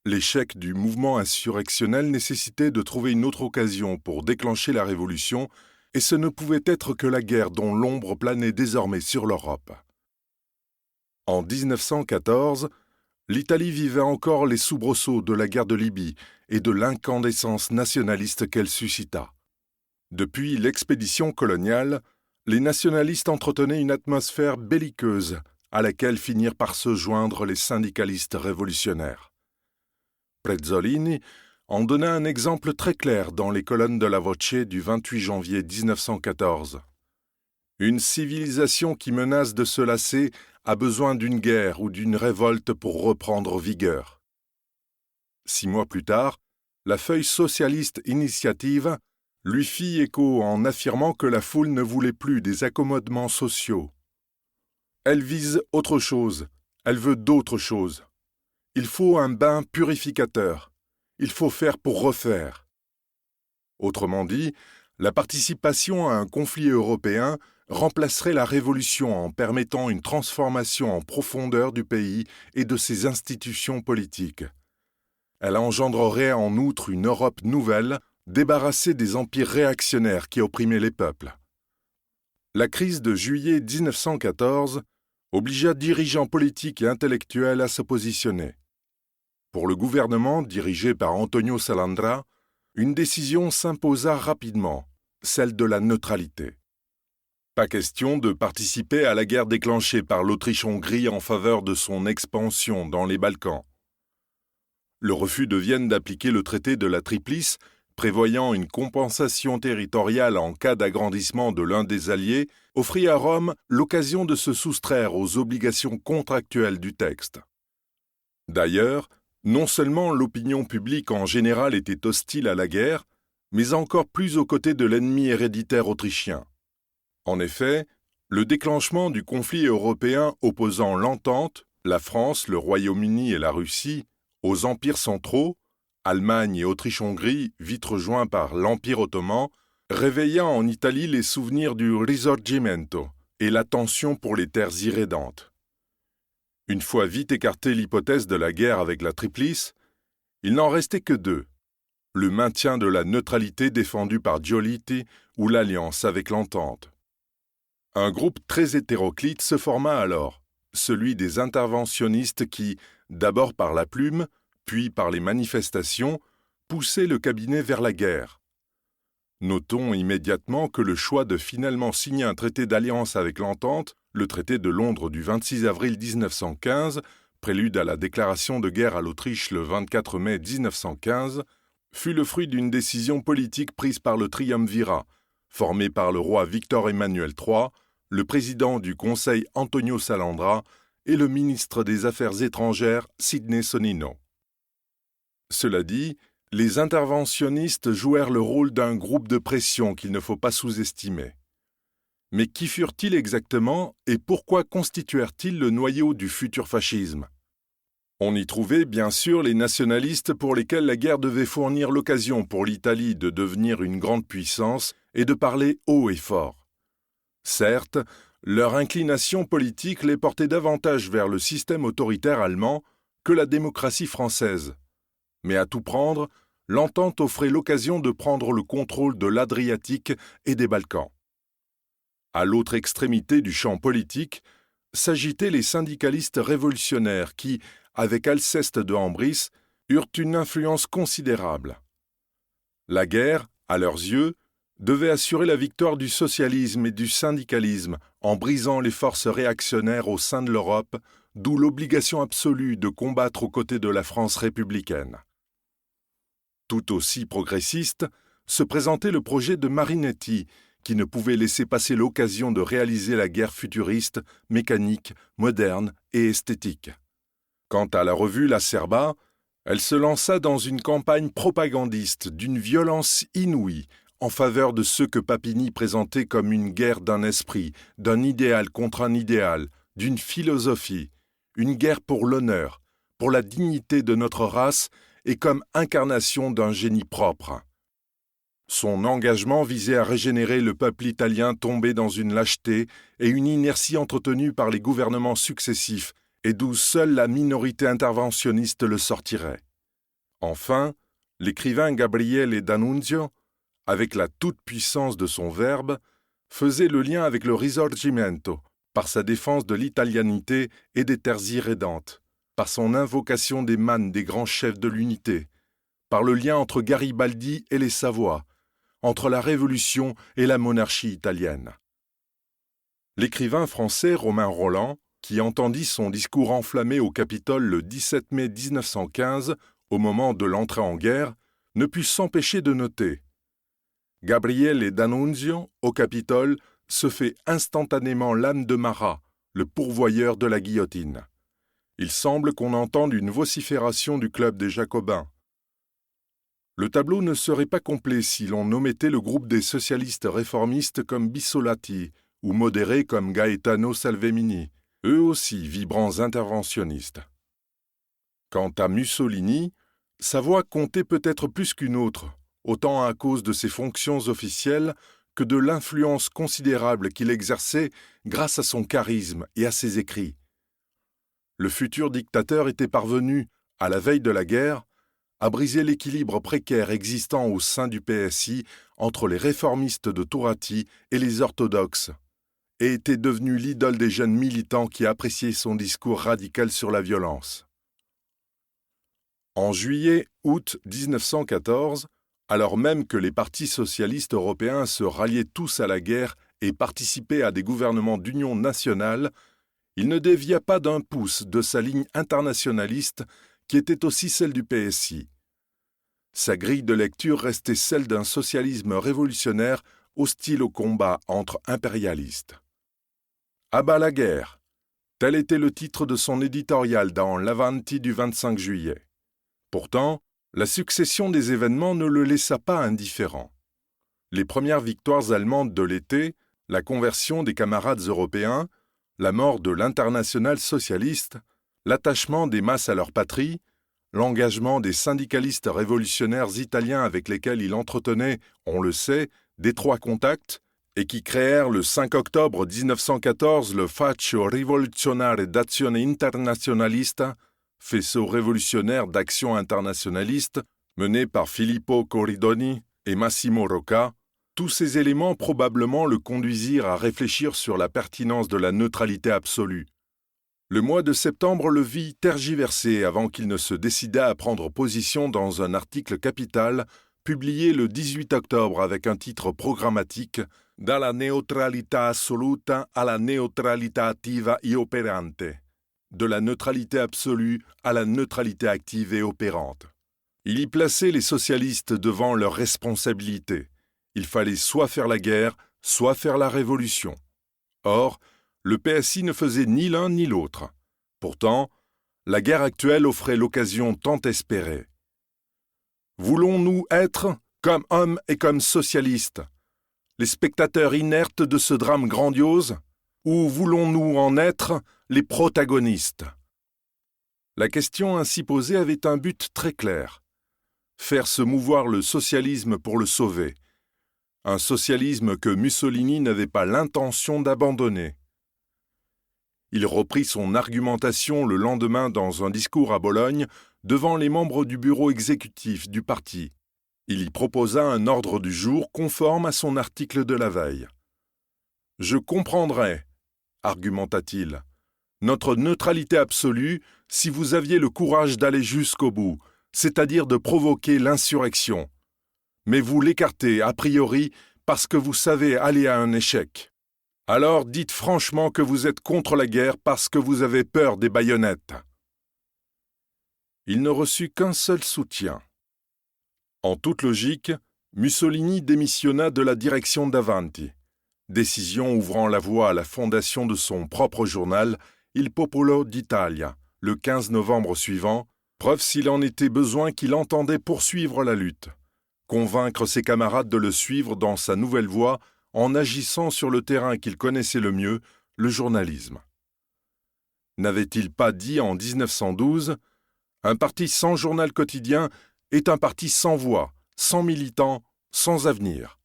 L'échec du mouvement insurrectionnel nécessitait de trouver une autre occasion pour déclencher la révolution, et ce ne pouvait être que la guerre dont l'ombre planait désormais sur l'Europe. En 1914, l'Italie vivait encore les soubresauts de la guerre de Libye et de l'incandescence nationaliste qu'elle suscita. Depuis l'expédition coloniale, les nationalistes entretenaient une atmosphère belliqueuse à laquelle finirent par se joindre les syndicalistes révolutionnaires. Prezzolini en donna un exemple très clair dans les colonnes de la Voce du 28 janvier 1914. Une civilisation qui menace de se lasser a besoin d'une guerre ou d'une révolte pour reprendre vigueur. 6 mois plus tard, la feuille socialiste Initiative lui fit écho en affirmant que la foule ne voulait plus des accommodements sociaux. Elle vise autre chose, elle veut d'autres choses. Il faut un bain purificateur. Il faut faire pour refaire. Autrement dit, la participation à un conflit européen remplacerait la révolution en permettant une transformation en profondeur du pays et de ses institutions politiques. Elle engendrerait en outre une Europe nouvelle, débarrassée des empires réactionnaires qui opprimaient les peuples. La crise de juillet 1914 obligea dirigeants politiques et intellectuels à se positionner. Pour le gouvernement dirigé par Antonio Salandra, une décision s'imposa rapidement, celle de la neutralité. Pas question de participer à la guerre déclenchée par l'Autriche-Hongrie en faveur de son expansion dans les Balkans. Le refus de Vienne d'appliquer le traité de la Triplice, prévoyant une compensation territoriale en cas d'agrandissement de l'un des alliés, offrit à Rome l'occasion de se soustraire aux obligations contractuelles du texte. D'ailleurs, non seulement l'opinion publique en général était hostile à la guerre, mais encore plus aux côtés de l'ennemi héréditaire autrichien. En effet, le déclenchement du conflit européen opposant l'Entente, la France, le Royaume-Uni et la Russie, aux empires centraux, Allemagne et Autriche-Hongrie, vite rejoints par l'Empire ottoman, réveilla en Italie les souvenirs du Risorgimento et l'attention pour les terres irrédentes. Une fois vite écartée l'hypothèse de la guerre avec la Triplice, il n'en restait que deux, le maintien de la neutralité défendue par Giolitti ou l'alliance avec l'Entente. Un groupe très hétéroclite se forma alors, celui des interventionnistes qui, d'abord par la plume, puis par les manifestations, poussaient le cabinet vers la guerre. Notons immédiatement que le choix de finalement signer un traité d'alliance avec l'Entente, le traité de Londres du 26 avril 1915, prélude à la déclaration de guerre à l'Autriche le 24 mai 1915, fut le fruit d'une décision politique prise par le triumvirat, formé par le roi Victor Emmanuel III, le président du Conseil Antonio Salandra et le ministre des Affaires étrangères Sidney Sonnino. Cela dit, les interventionnistes jouèrent le rôle d'un groupe de pression qu'il ne faut pas sous-estimer. Mais qui furent-ils exactement et pourquoi constituèrent-ils le noyau du futur fascisme ? On y trouvait bien sûr les nationalistes pour lesquels la guerre devait fournir l'occasion pour l'Italie de devenir une grande puissance et de parler haut et fort. Certes, leur inclination politique les portait davantage vers le système autoritaire allemand que la démocratie française. Mais à tout prendre, l'Entente offrait l'occasion de prendre le contrôle de l'Adriatique et des Balkans. À l'autre extrémité du champ politique, s'agitaient les syndicalistes révolutionnaires qui, avec Alceste de Ambris, eurent une influence considérable. La guerre, à leurs yeux, devait assurer la victoire du socialisme et du syndicalisme en brisant les forces réactionnaires au sein de l'Europe, d'où l'obligation absolue de combattre aux côtés de la France républicaine. Tout aussi progressiste se présentait le projet de Marinetti, qui ne pouvait laisser passer l'occasion de réaliser la guerre futuriste, mécanique, moderne et esthétique. Quant à la revue La Serba, elle se lança dans une campagne propagandiste d'une violence inouïe en faveur de ceux que Papini présentait comme une guerre d'un esprit, d'un idéal contre un idéal, d'une philosophie, une guerre pour l'honneur, pour la dignité de notre race et comme incarnation d'un génie propre. Son engagement visait à régénérer le peuple italien tombé dans une lâcheté et une inertie entretenue par les gouvernements successifs et d'où seule la minorité interventionniste le sortirait. Enfin, l'écrivain Gabriele D'Annunzio, avec la toute-puissance de son verbe, faisait le lien avec le Risorgimento par sa défense de l'italianité et des terres irrédentes, par son invocation des mânes des grands chefs de l'unité, par le lien entre Garibaldi et les Savoies, entre la Révolution et la monarchie italienne. L'écrivain français Romain Rolland, qui entendit son discours enflammé au Capitole le 17 mai 1915, au moment de l'entrée en guerre, ne put s'empêcher de noter « Gabriele D'Annunzio, au Capitole, se fait instantanément l'âme de Marat, le pourvoyeur de la guillotine. Il semble qu'on entende une vocifération du club des Jacobins. Le tableau ne serait pas complet si l'on omettait le groupe des socialistes réformistes comme Bissolati ou modérés comme Gaetano Salvemini, eux aussi vibrants interventionnistes. Quant à Mussolini, sa voix comptait peut-être plus qu'une autre, autant à cause de ses fonctions officielles que de l'influence considérable qu'il exerçait grâce à son charisme et à ses écrits. Le futur dictateur était parvenu, à la veille de la guerre, à briser l'équilibre précaire existant au sein du PSI entre les réformistes de Turati et les orthodoxes, et était devenu l'idole des jeunes militants qui appréciaient son discours radical sur la violence. En juillet-août 1914, alors même que les partis socialistes européens se ralliaient tous à la guerre et participer à des gouvernements d'union nationale, il ne dévia pas d'un pouce de sa ligne internationaliste qui était aussi celle du PSI. Sa grille de lecture restait celle d'un socialisme révolutionnaire hostile au combat entre impérialistes. À bas la guerre, tel était le titre de son éditorial dans l'Avanti du 25 juillet. Pourtant, la succession des événements ne le laissa pas indifférent. Les premières victoires allemandes de l'été, la conversion des camarades européens, la mort de l'internationale socialiste, l'attachement des masses à leur patrie, l'engagement des syndicalistes révolutionnaires italiens avec lesquels il entretenait, on le sait, d'étroits contacts, et qui créèrent le 5 octobre 1914 le Fascio Rivoluzionario d'Azione Internazionalista, faisceau révolutionnaire d'action internationaliste, mené par Filippo Corridoni et Massimo Rocca, tous ces éléments probablement le conduisirent à réfléchir sur la pertinence de la neutralité absolue. Le mois de septembre le vit tergiverser avant qu'il ne se décidât à prendre position dans un article capital publié le 18 octobre avec un titre programmatique « Dalla neutralità assoluta alla neutralità attiva e operante » de la neutralité absolue à la neutralité active et opérante. Il y plaçait les socialistes devant leurs responsabilités. Il fallait soit faire la guerre, soit faire la révolution. Or, le PSI ne faisait ni l'un ni l'autre. Pourtant, la guerre actuelle offrait l'occasion tant espérée. Voulons-nous être, comme hommes et comme socialistes, les spectateurs inertes de ce drame grandiose, ou voulons-nous en être les protagonistes? La question ainsi posée avait un but très clair: faire se mouvoir le socialisme pour le sauver, un socialisme que Mussolini n'avait pas l'intention d'abandonner. Il reprit son argumentation le lendemain dans un discours à Bologne devant les membres du bureau exécutif du parti. Il y proposa un ordre du jour conforme à son article de la veille. « Je comprendrais, argumenta-t-il, notre neutralité absolue si vous aviez le courage d'aller jusqu'au bout, c'est-à-dire de provoquer l'insurrection. Mais vous l'écartez a priori parce que vous savez aller à un échec. Alors dites franchement que vous êtes contre la guerre parce que vous avez peur des baïonnettes. » Il ne reçut qu'un seul soutien. En toute logique, Mussolini démissionna de la direction d'Avanti, décision ouvrant la voie à la fondation de son propre journal Il Popolo d'Italia, le 15 novembre suivant, preuve s'il en était besoin qu'il entendait poursuivre la lutte, convaincre ses camarades de le suivre dans sa nouvelle voie en agissant sur le terrain qu'il connaissait le mieux, le journalisme. N'avait-il pas dit en 1912 « Un parti sans journal quotidien est un parti sans voix, sans militants, sans avenir. »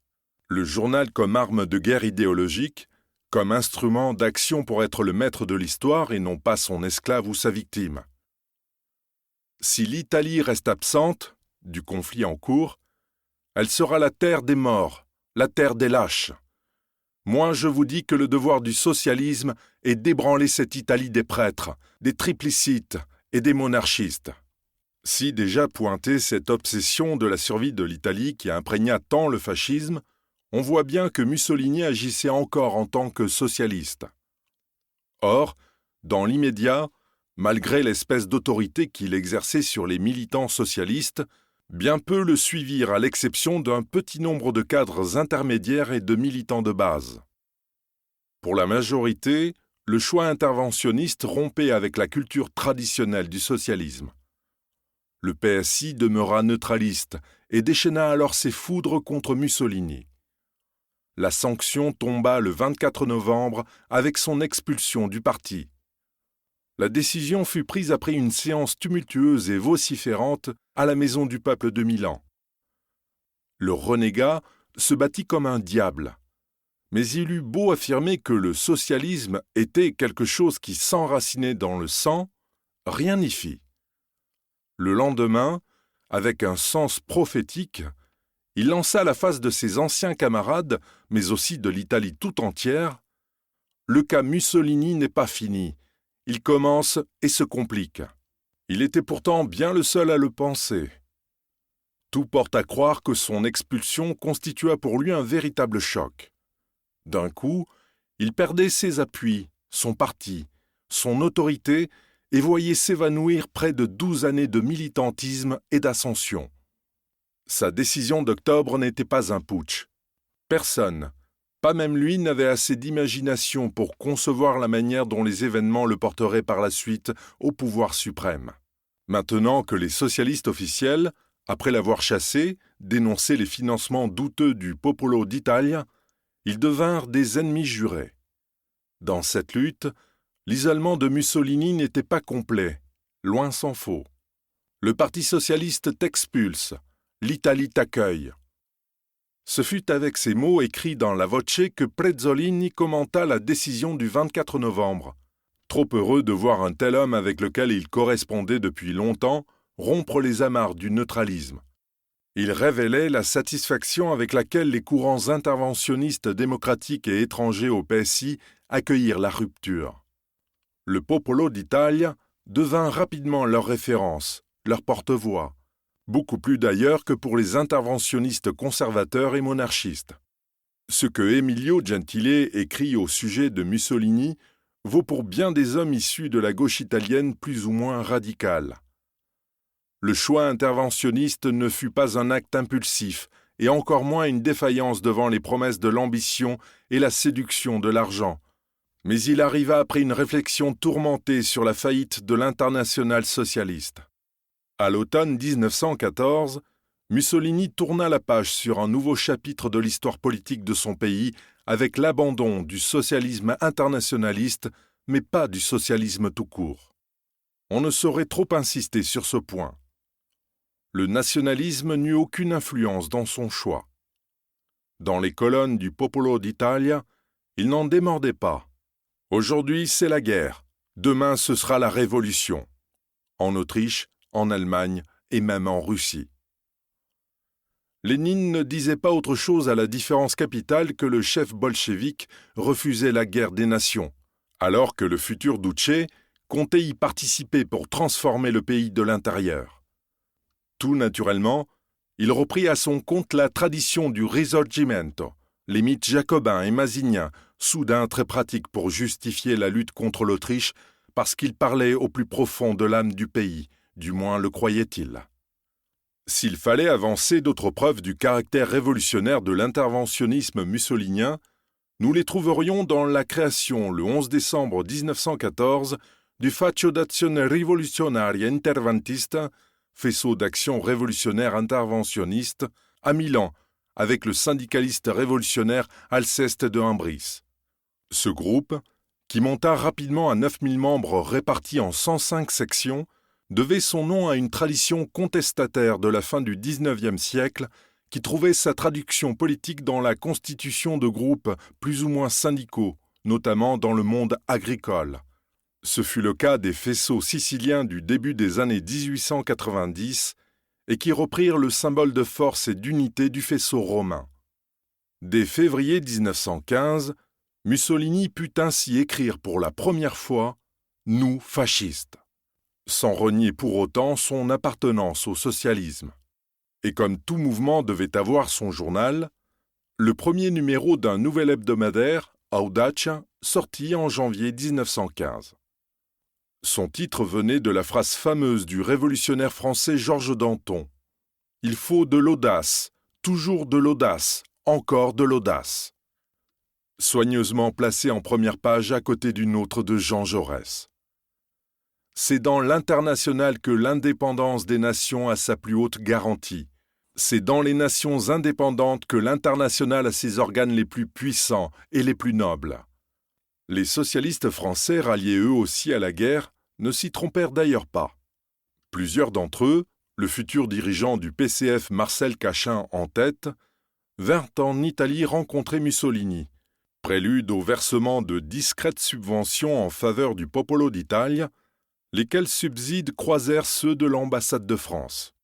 Le journal comme arme de guerre idéologique, comme instrument d'action pour être le maître de l'histoire et non pas son esclave ou sa victime. Si l'Italie reste absente du conflit en cours, elle sera la terre des morts, la terre des lâches. Moi, je vous dis que le devoir du socialisme est d'ébranler cette Italie des prêtres, des triplicites et des monarchistes. Si déjà pointait cette obsession de la survie de l'Italie qui imprégna tant le fascisme, on voit bien que Mussolini agissait encore en tant que socialiste. Or, dans l'immédiat, malgré l'espèce d'autorité qu'il exerçait sur les militants socialistes, bien peu le suivirent à l'exception d'un petit nombre de cadres intermédiaires et de militants de base. Pour la majorité, le choix interventionniste rompait avec la culture traditionnelle du socialisme. Le PSI demeura neutraliste et déchaîna alors ses foudres contre Mussolini. La sanction tomba le 24 novembre avec son expulsion du parti. La décision fut prise après une séance tumultueuse et vociférante à la Maison du Peuple de Milan. Le renégat se battit comme un diable, mais il eut beau affirmer que le socialisme était quelque chose qui s'enracinait dans le sang, rien n'y fit. Le lendemain, avec un sens prophétique, il lança à la face de ses anciens camarades, mais aussi de l'Italie tout entière, « Le cas Mussolini n'est pas fini. Il commence et se complique. » Il était pourtant bien le seul à le penser. Tout porte à croire que son expulsion constitua pour lui un véritable choc. D'un coup, il perdait ses appuis, son parti, son autorité et voyait s'évanouir près de 12 années de militantisme et d'ascension. Sa décision d'octobre n'était pas un putsch. Personne, pas même lui, n'avait assez d'imagination pour concevoir la manière dont les événements le porteraient par la suite au pouvoir suprême. Maintenant que les socialistes officiels, après l'avoir chassé, dénonçaient les financements douteux du Popolo d'Italia, ils devinrent des ennemis jurés. Dans cette lutte, l'isolement de Mussolini n'était pas complet, loin s'en faut. Le Parti socialiste t'expulse, l'Italie t'accueille. Ce fut avec ces mots écrits dans la Voce que Prezzolini commenta la décision du 24 novembre. Trop heureux de voir un tel homme avec lequel il correspondait depuis longtemps rompre les amarres du neutralisme. Il révélait la satisfaction avec laquelle les courants interventionnistes démocratiques et étrangers au PSI accueillirent la rupture. Le Popolo d'Italia devint rapidement leur référence, leur porte-voix, beaucoup plus d'ailleurs que pour les interventionnistes conservateurs et monarchistes. Ce que Emilio Gentile écrit au sujet de Mussolini vaut pour bien des hommes issus de la gauche italienne plus ou moins radicale. Le choix interventionniste ne fut pas un acte impulsif, et encore moins une défaillance devant les promesses de l'ambition et la séduction de l'argent. Mais il arriva après une réflexion tourmentée sur la faillite de l'internationale socialiste. À l'automne 1914, Mussolini tourna la page sur un nouveau chapitre de l'histoire politique de son pays avec l'abandon du socialisme internationaliste, mais pas du socialisme tout court. On ne saurait trop insister sur ce point. Le nationalisme n'eut aucune influence dans son choix. Dans les colonnes du Popolo d'Italia, il n'en démordait pas. Aujourd'hui, c'est la guerre. Demain, ce sera la révolution. En Autriche, en Allemagne et même en Russie. Lénine ne disait pas autre chose à la différence capitale que le chef bolchevique refusait la guerre des nations, alors que le futur Duce comptait y participer pour transformer le pays de l'intérieur. Tout naturellement, il reprit à son compte la tradition du Risorgimento, les mythes jacobins et masiniens, soudain très pratiques pour justifier la lutte contre l'Autriche parce qu'il parlait au plus profond de l'âme du pays, du moins le croyait-il. S'il fallait avancer d'autres preuves du caractère révolutionnaire de l'interventionnisme mussolinien, nous les trouverions dans la création, le 11 décembre 1914, du Faccio d'Azione Rivoluzionaria Interventista, faisceau d'action révolutionnaire interventionniste, à Milan, avec le syndicaliste révolutionnaire Alceste de Imbris. Ce groupe, qui monta rapidement à 9000 membres répartis en 105 sections, devait son nom à une tradition contestataire de la fin du XIXe siècle qui trouvait sa traduction politique dans la constitution de groupes plus ou moins syndicaux, notamment dans le monde agricole. Ce fut le cas des faisceaux siciliens du début des années 1890 et qui reprirent le symbole de force et d'unité du faisceau romain. Dès février 1915, Mussolini put ainsi écrire pour la première fois « Nous fascistes », sans renier pour autant son appartenance au socialisme. Et comme tout mouvement devait avoir son journal, le premier numéro d'un nouvel hebdomadaire, Audace, sortit en janvier 1915. Son titre venait de la phrase fameuse du révolutionnaire français Georges Danton. « Il faut de l'audace, toujours de l'audace, encore de l'audace », soigneusement placé en première page à côté d'une autre de Jean Jaurès. C'est dans l'international que l'indépendance des nations a sa plus haute garantie. C'est dans les nations indépendantes que l'international a ses organes les plus puissants et les plus nobles. Les socialistes français, ralliés eux aussi à la guerre, ne s'y trompèrent d'ailleurs pas. Plusieurs d'entre eux, le futur dirigeant du PCF Marcel Cachin en tête, vinrent en Italie rencontrer Mussolini, prélude au versement de discrètes subventions en faveur du Popolo d'Italia, lesquels subsides croisèrent ceux de l'ambassade de France.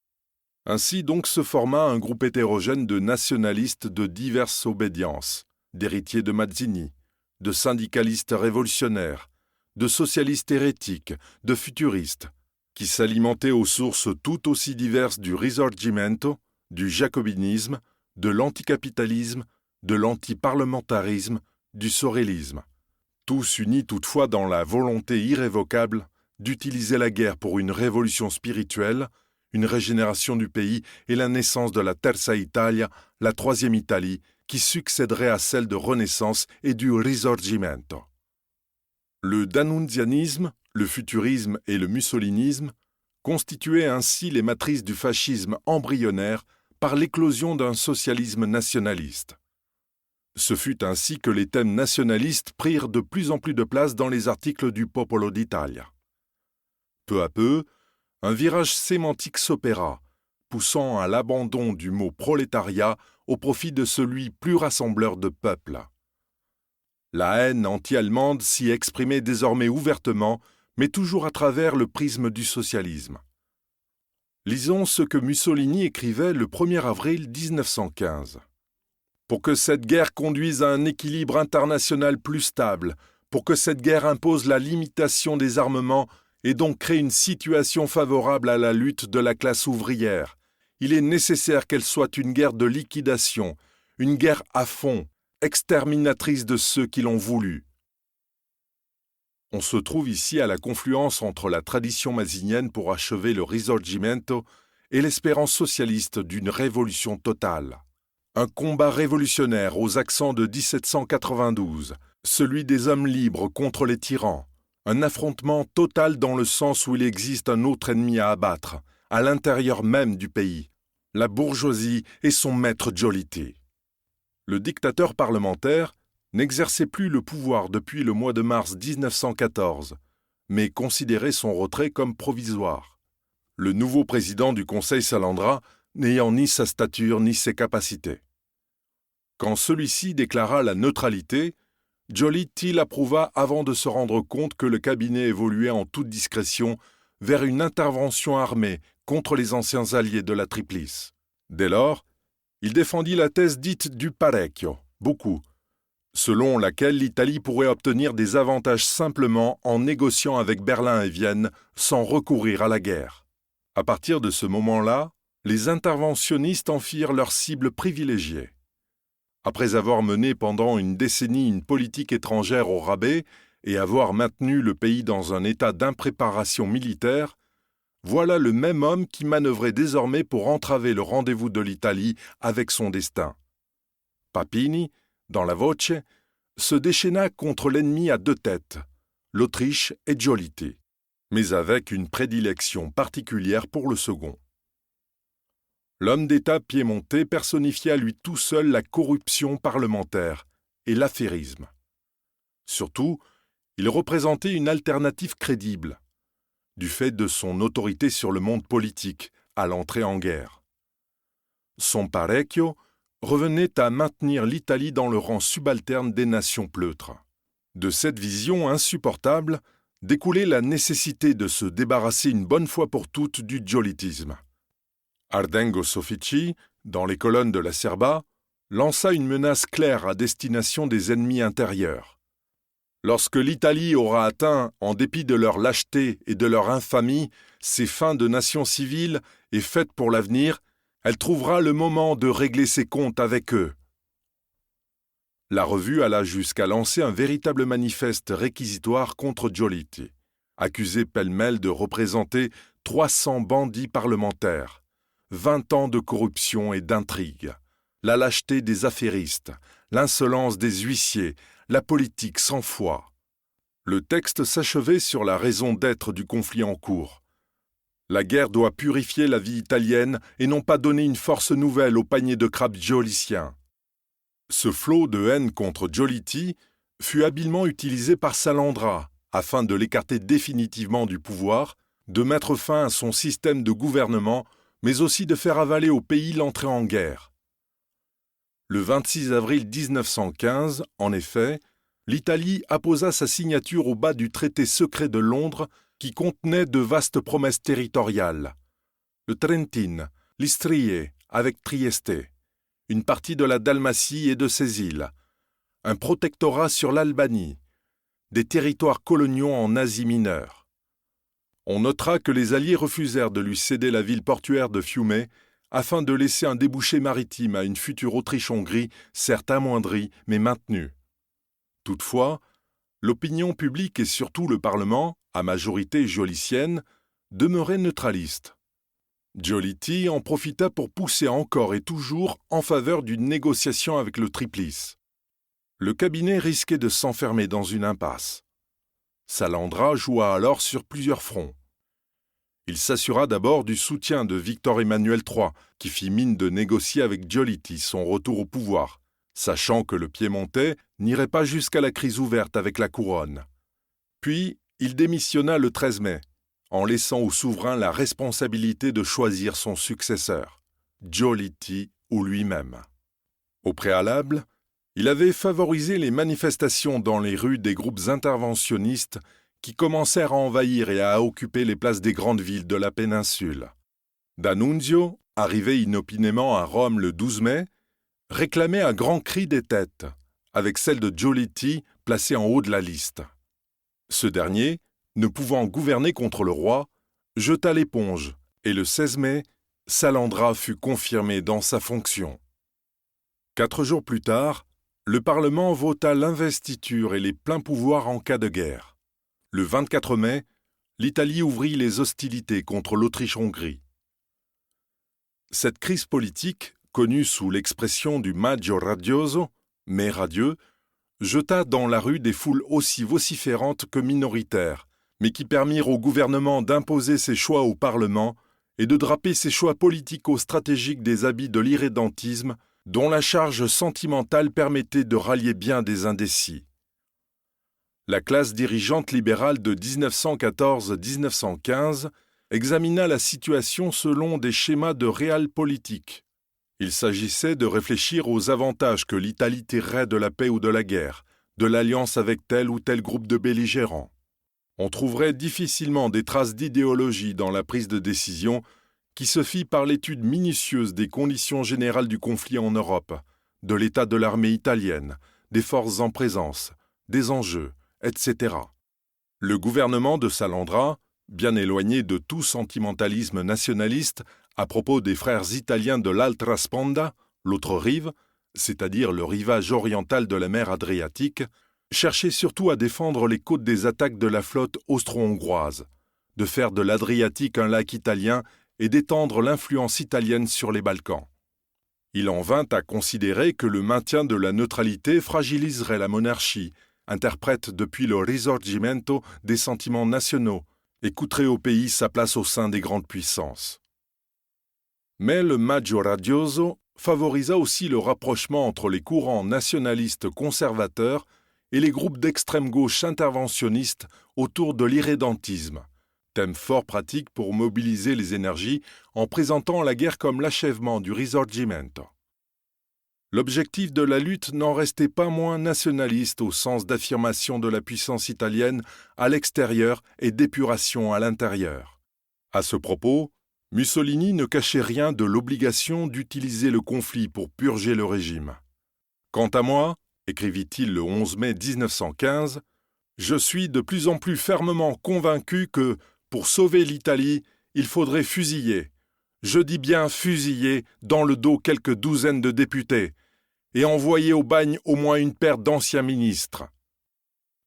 Ainsi donc se forma un groupe hétérogène de nationalistes de diverses obédiences, d'héritiers de Mazzini, de syndicalistes révolutionnaires, de socialistes hérétiques, de futuristes, qui s'alimentaient aux sources tout aussi diverses du Risorgimento, du jacobinisme, de l'anticapitalisme, de l'antiparlementarisme, du sorellisme, tous unis toutefois dans la volonté irrévocable d'utiliser la guerre pour une révolution spirituelle, une régénération du pays et la naissance de la Terza Italia, la troisième Italie, qui succéderait à celle de Renaissance et du Risorgimento. Le d'annunzianisme, le futurisme et le mussolinisme constituaient ainsi les matrices du fascisme embryonnaire par l'éclosion d'un socialisme nationaliste. Ce fut ainsi que les thèmes nationalistes prirent de plus en plus de place dans les articles du Popolo d'Italia. Peu à peu, un virage sémantique s'opéra, poussant à l'abandon du mot prolétariat au profit de celui plus rassembleur de peuple. La haine anti-allemande s'y exprimait désormais ouvertement, mais toujours à travers le prisme du socialisme. Lisons ce que Mussolini écrivait le 1er avril 1915. Pour que cette guerre conduise à un équilibre international plus stable, pour que cette guerre impose la limitation des armements et donc crée une situation favorable à la lutte de la classe ouvrière, il est nécessaire qu'elle soit une guerre de liquidation, une guerre à fond, exterminatrice de ceux qui l'ont voulu. On se trouve ici à la confluence entre la tradition masinienne pour achever le Risorgimento et l'espérance socialiste d'une révolution totale. Un combat révolutionnaire aux accents de 1792, celui des hommes libres contre les tyrans, un affrontement total dans le sens où il existe un autre ennemi à abattre, à l'intérieur même du pays, la bourgeoisie et son maître Giolitti. Le dictateur parlementaire n'exerçait plus le pouvoir depuis le mois de mars 1914, mais considérait son retrait comme provisoire. Le nouveau président du Conseil Salandra n'ayant ni sa stature ni ses capacités. Quand celui-ci déclara la neutralité, Giolitti l'approuva avant de se rendre compte que le cabinet évoluait en toute discrétion vers une intervention armée contre les anciens alliés de la Triplice. Dès lors, il défendit la thèse dite du parecchio, beaucoup, selon laquelle l'Italie pourrait obtenir des avantages simplement en négociant avec Berlin et Vienne sans recourir à la guerre. À partir de ce moment-là, les interventionnistes en firent leur cible privilégiée. Après avoir mené pendant une décennie une politique étrangère au rabais et avoir maintenu le pays dans un état d'impréparation militaire, voilà le même homme qui manœuvrait désormais pour entraver le rendez-vous de l'Italie avec son destin. Papini, dans la Voce, se déchaîna contre l'ennemi à deux têtes, l'Autriche et Giolitti, mais avec une prédilection particulière pour le second. L'homme d'État piémontais personnifiait à lui tout seul la corruption parlementaire et l'affairisme. Surtout, il représentait une alternative crédible, du fait de son autorité sur le monde politique, à l'entrée en guerre. Son parecchio revenait à maintenir l'Italie dans le rang subalterne des nations pleutres. De cette vision insupportable découlait la nécessité de se débarrasser une bonne fois pour toutes du giolittisme. Ardengo Soffici, dans les colonnes de la Serba, lança une menace claire à destination des ennemis intérieurs. Lorsque l'Italie aura atteint, en dépit de leur lâcheté et de leur infamie, ses fins de nation civile et faite pour l'avenir, elle trouvera le moment de régler ses comptes avec eux. La revue alla jusqu'à lancer un véritable manifeste réquisitoire contre Giolitti, accusé pêle-mêle de représenter 300 bandits parlementaires, 20 ans de corruption et d'intrigue, la lâcheté des affairistes, l'insolence des huissiers, la politique sans foi. Le texte s'achevait sur la raison d'être du conflit en cours. La guerre doit purifier la vie italienne et non pas donner une force nouvelle au panier de crabes giolitien. Ce flot de haine contre Giolitti fut habilement utilisé par Salandra afin de l'écarter définitivement du pouvoir, de mettre fin à son système de gouvernement, mais aussi de faire avaler au pays l'entrée en guerre. Le 26 avril 1915, en effet, l'Italie apposa sa signature au bas du traité secret de Londres qui contenait de vastes promesses territoriales. Le Trentine, l'Istrie avec Trieste, une partie de la Dalmatie et de ses îles, un protectorat sur l'Albanie, des territoires coloniaux en Asie mineure. On notera que les Alliés refusèrent de lui céder la ville portuaire de Fiume afin de laisser un débouché maritime à une future Autriche-Hongrie, certes amoindrie, mais maintenue. Toutefois, l'opinion publique et surtout le Parlement, à majorité jolitienne, demeuraient neutralistes. Giolitti en profita pour pousser encore et toujours en faveur d'une négociation avec le Triplice. Le cabinet risquait de s'enfermer dans une impasse. Salandra joua alors sur plusieurs fronts. Il s'assura d'abord du soutien de Victor Emmanuel III, qui fit mine de négocier avec Giolitti son retour au pouvoir, sachant que le Piémontais n'irait pas jusqu'à la crise ouverte avec la couronne. Puis, il démissionna le 13 mai, en laissant au souverain la responsabilité de choisir son successeur, Giolitti ou lui-même. Au préalable, il avait favorisé les manifestations dans les rues des groupes interventionnistes qui commencèrent à envahir et à occuper les places des grandes villes de la péninsule. D'Annunzio, arrivé inopinément à Rome le 12 mai, réclamait à grands cris des têtes, avec celle de Giolitti placée en haut de la liste. Ce dernier, ne pouvant gouverner contre le roi, jeta l'éponge et le 16 mai, Salandra fut confirmé dans sa fonction. 4 jours plus tard, le Parlement vota l'investiture et les pleins pouvoirs en cas de guerre. Le 24 mai, l'Italie ouvrit les hostilités contre l'Autriche-Hongrie. Cette crise politique, connue sous l'expression du Maggio radioso, mai radieux, jeta dans la rue des foules aussi vociférantes que minoritaires, mais qui permirent au gouvernement d'imposer ses choix au Parlement et de draper ses choix politico-stratégiques des habits de l'irrédentisme, dont la charge sentimentale permettait de rallier bien des indécis. La classe dirigeante libérale de 1914-1915 examina la situation selon des schémas de realpolitik. Il s'agissait de réfléchir aux avantages que l'Italie tirerait de la paix ou de la guerre, de l'alliance avec tel ou tel groupe de belligérants. On trouverait difficilement des traces d'idéologie dans la prise de décision qui se fit par l'étude minutieuse des conditions générales du conflit en Europe, de l'état de l'armée italienne, des forces en présence, des enjeux, etc. Le gouvernement de Salandra, bien éloigné de tout sentimentalisme nationaliste à propos des frères italiens de l'Altra Sponda, l'autre rive, c'est-à-dire le rivage oriental de la mer Adriatique, cherchait surtout à défendre les côtes des attaques de la flotte austro-hongroise, de faire de l'Adriatique un lac italien et d'étendre l'influence italienne sur les Balkans. Il en vint à considérer que le maintien de la neutralité fragiliserait la monarchie, interprète depuis le Risorgimento des sentiments nationaux, et coûterait au pays sa place au sein des grandes puissances. Mais le Maggio radioso favorisa aussi le rapprochement entre les courants nationalistes conservateurs et les groupes d'extrême gauche interventionnistes autour de l'irrédentisme, thème fort pratique pour mobiliser les énergies en présentant la guerre comme l'achèvement du Risorgimento. L'objectif de la lutte n'en restait pas moins nationaliste au sens d'affirmation de la puissance italienne à l'extérieur et d'épuration à l'intérieur. À ce propos, Mussolini ne cachait rien de l'obligation d'utiliser le conflit pour purger le régime. « Quant à moi, écrivit-il le 11 mai 1915, je suis de plus en plus fermement convaincu que, pour sauver l'Italie, il faudrait fusiller, je dis bien fusiller, dans le dos quelques douzaines de députés, et envoyer au bagne au moins une paire d'anciens ministres. »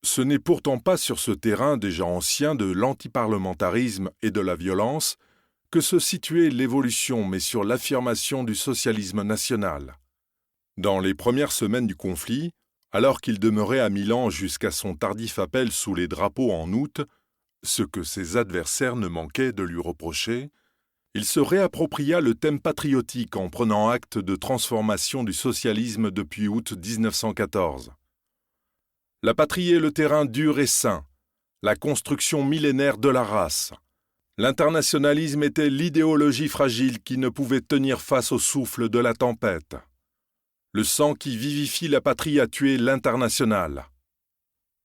Ce n'est pourtant pas sur ce terrain déjà ancien de l'antiparlementarisme et de la violence que se situait l'évolution, mais sur l'affirmation du socialisme national. Dans les premières semaines du conflit, alors qu'il demeurait à Milan jusqu'à son tardif appel sous les drapeaux en août, ce que ses adversaires ne manquaient de lui reprocher, il se réappropria le thème patriotique en prenant acte de transformation du socialisme depuis août 1914. La patrie est le terrain dur et sain, la construction millénaire de la race. L'internationalisme était l'idéologie fragile qui ne pouvait tenir face au souffle de la tempête. Le sang qui vivifie la patrie a tué l'international.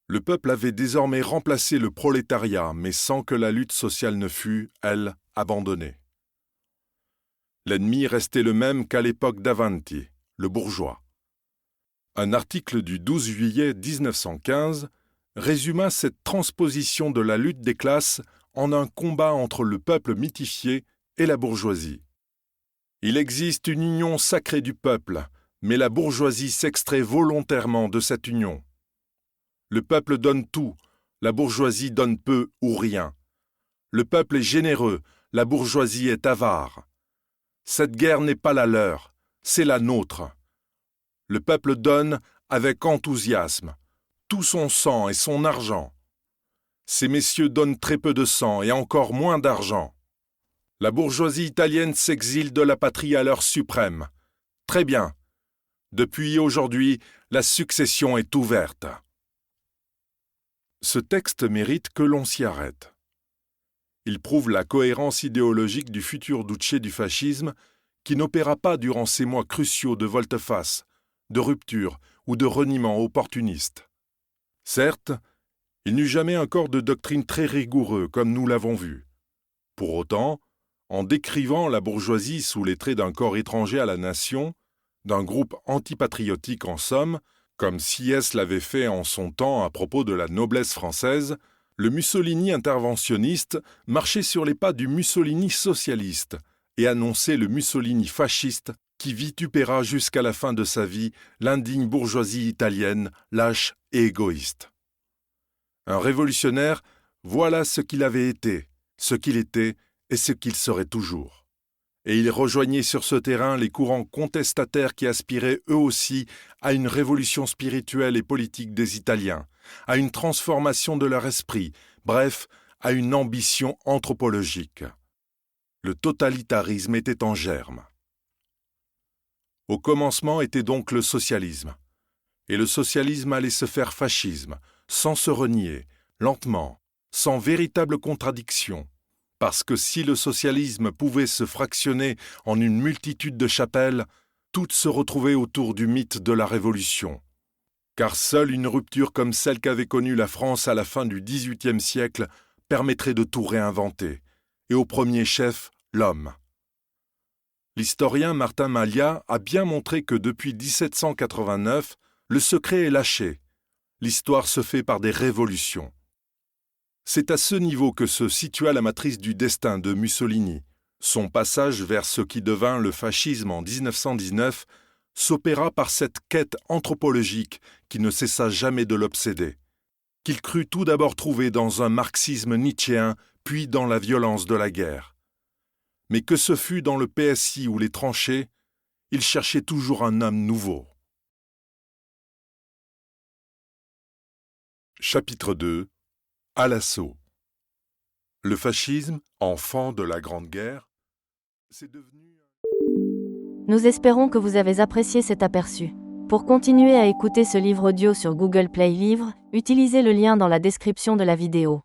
Le peuple avait désormais remplacé le prolétariat, mais sans que la lutte sociale ne fût, elle, abandonnée. L'ennemi restait le même qu'à l'époque d'Avanti, le bourgeois. Un article du 12 juillet 1915 résuma cette transposition de la lutte des classes en un combat entre le peuple mythifié et la bourgeoisie. Il existe une union sacrée du peuple, mais la bourgeoisie s'extrait volontairement de cette union. Le peuple donne tout, la bourgeoisie donne peu ou rien. Le peuple est généreux, la bourgeoisie est avare. Cette guerre n'est pas la leur, c'est la nôtre. Le peuple donne avec enthousiasme, tout son sang et son argent. Ces messieurs donnent très peu de sang et encore moins d'argent. La bourgeoisie italienne s'exile de la patrie à l'heure suprême. Très bien. Depuis aujourd'hui, la succession est ouverte. Ce texte mérite que l'on s'y arrête. Il prouve la cohérence idéologique du futur Duce du fascisme qui n'opéra pas durant ces mois cruciaux de volte-face, de rupture ou de reniement opportuniste. Certes, il n'eut jamais un corps de doctrine très rigoureux comme nous l'avons vu. Pour autant, en décrivant la bourgeoisie sous les traits d'un corps étranger à la nation, d'un groupe antipatriotique en somme, comme Sieyès l'avait fait en son temps à propos de la noblesse française, le Mussolini interventionniste marchait sur les pas du Mussolini socialiste et annonçait le Mussolini fasciste qui vitupéra jusqu'à la fin de sa vie l'indigne bourgeoisie italienne, lâche et égoïste. Un révolutionnaire, voilà ce qu'il avait été, ce qu'il était et ce qu'il serait toujours. Et il rejoignait sur ce terrain les courants contestataires qui aspiraient eux aussi à une révolution spirituelle et politique des Italiens, à une transformation de leur esprit, bref, à une ambition anthropologique. Le totalitarisme était en germe. Au commencement était donc le socialisme. Et le socialisme allait se faire fascisme, sans se renier, lentement, sans véritable contradiction. Parce que si le socialisme pouvait se fractionner en une multitude de chapelles, toutes se retrouvaient autour du mythe de la Révolution. Car seule une rupture comme celle qu'avait connue la France à la fin du XVIIIe siècle permettrait de tout réinventer, et au premier chef, l'homme. L'historien Martin Malia a bien montré que depuis 1789, le secret est lâché. L'histoire se fait par des révolutions. C'est à ce niveau que se situa la matrice du destin de Mussolini. Son passage vers ce qui devint le fascisme en 1919 s'opéra par cette quête anthropologique qui ne cessa jamais de l'obséder, qu'il crut tout d'abord trouver dans un marxisme nietzschéen, puis dans la violence de la guerre. Mais que ce fût dans le PSI ou les tranchées, il cherchait toujours un homme nouveau. Chapitre 2. À l'assaut. Le fascisme, enfant de la Grande Guerre, c'est devenu... Nous espérons que vous avez apprécié cet aperçu. Pour continuer à écouter ce livre audio sur Google Play Livres, utilisez le lien dans la description de la vidéo.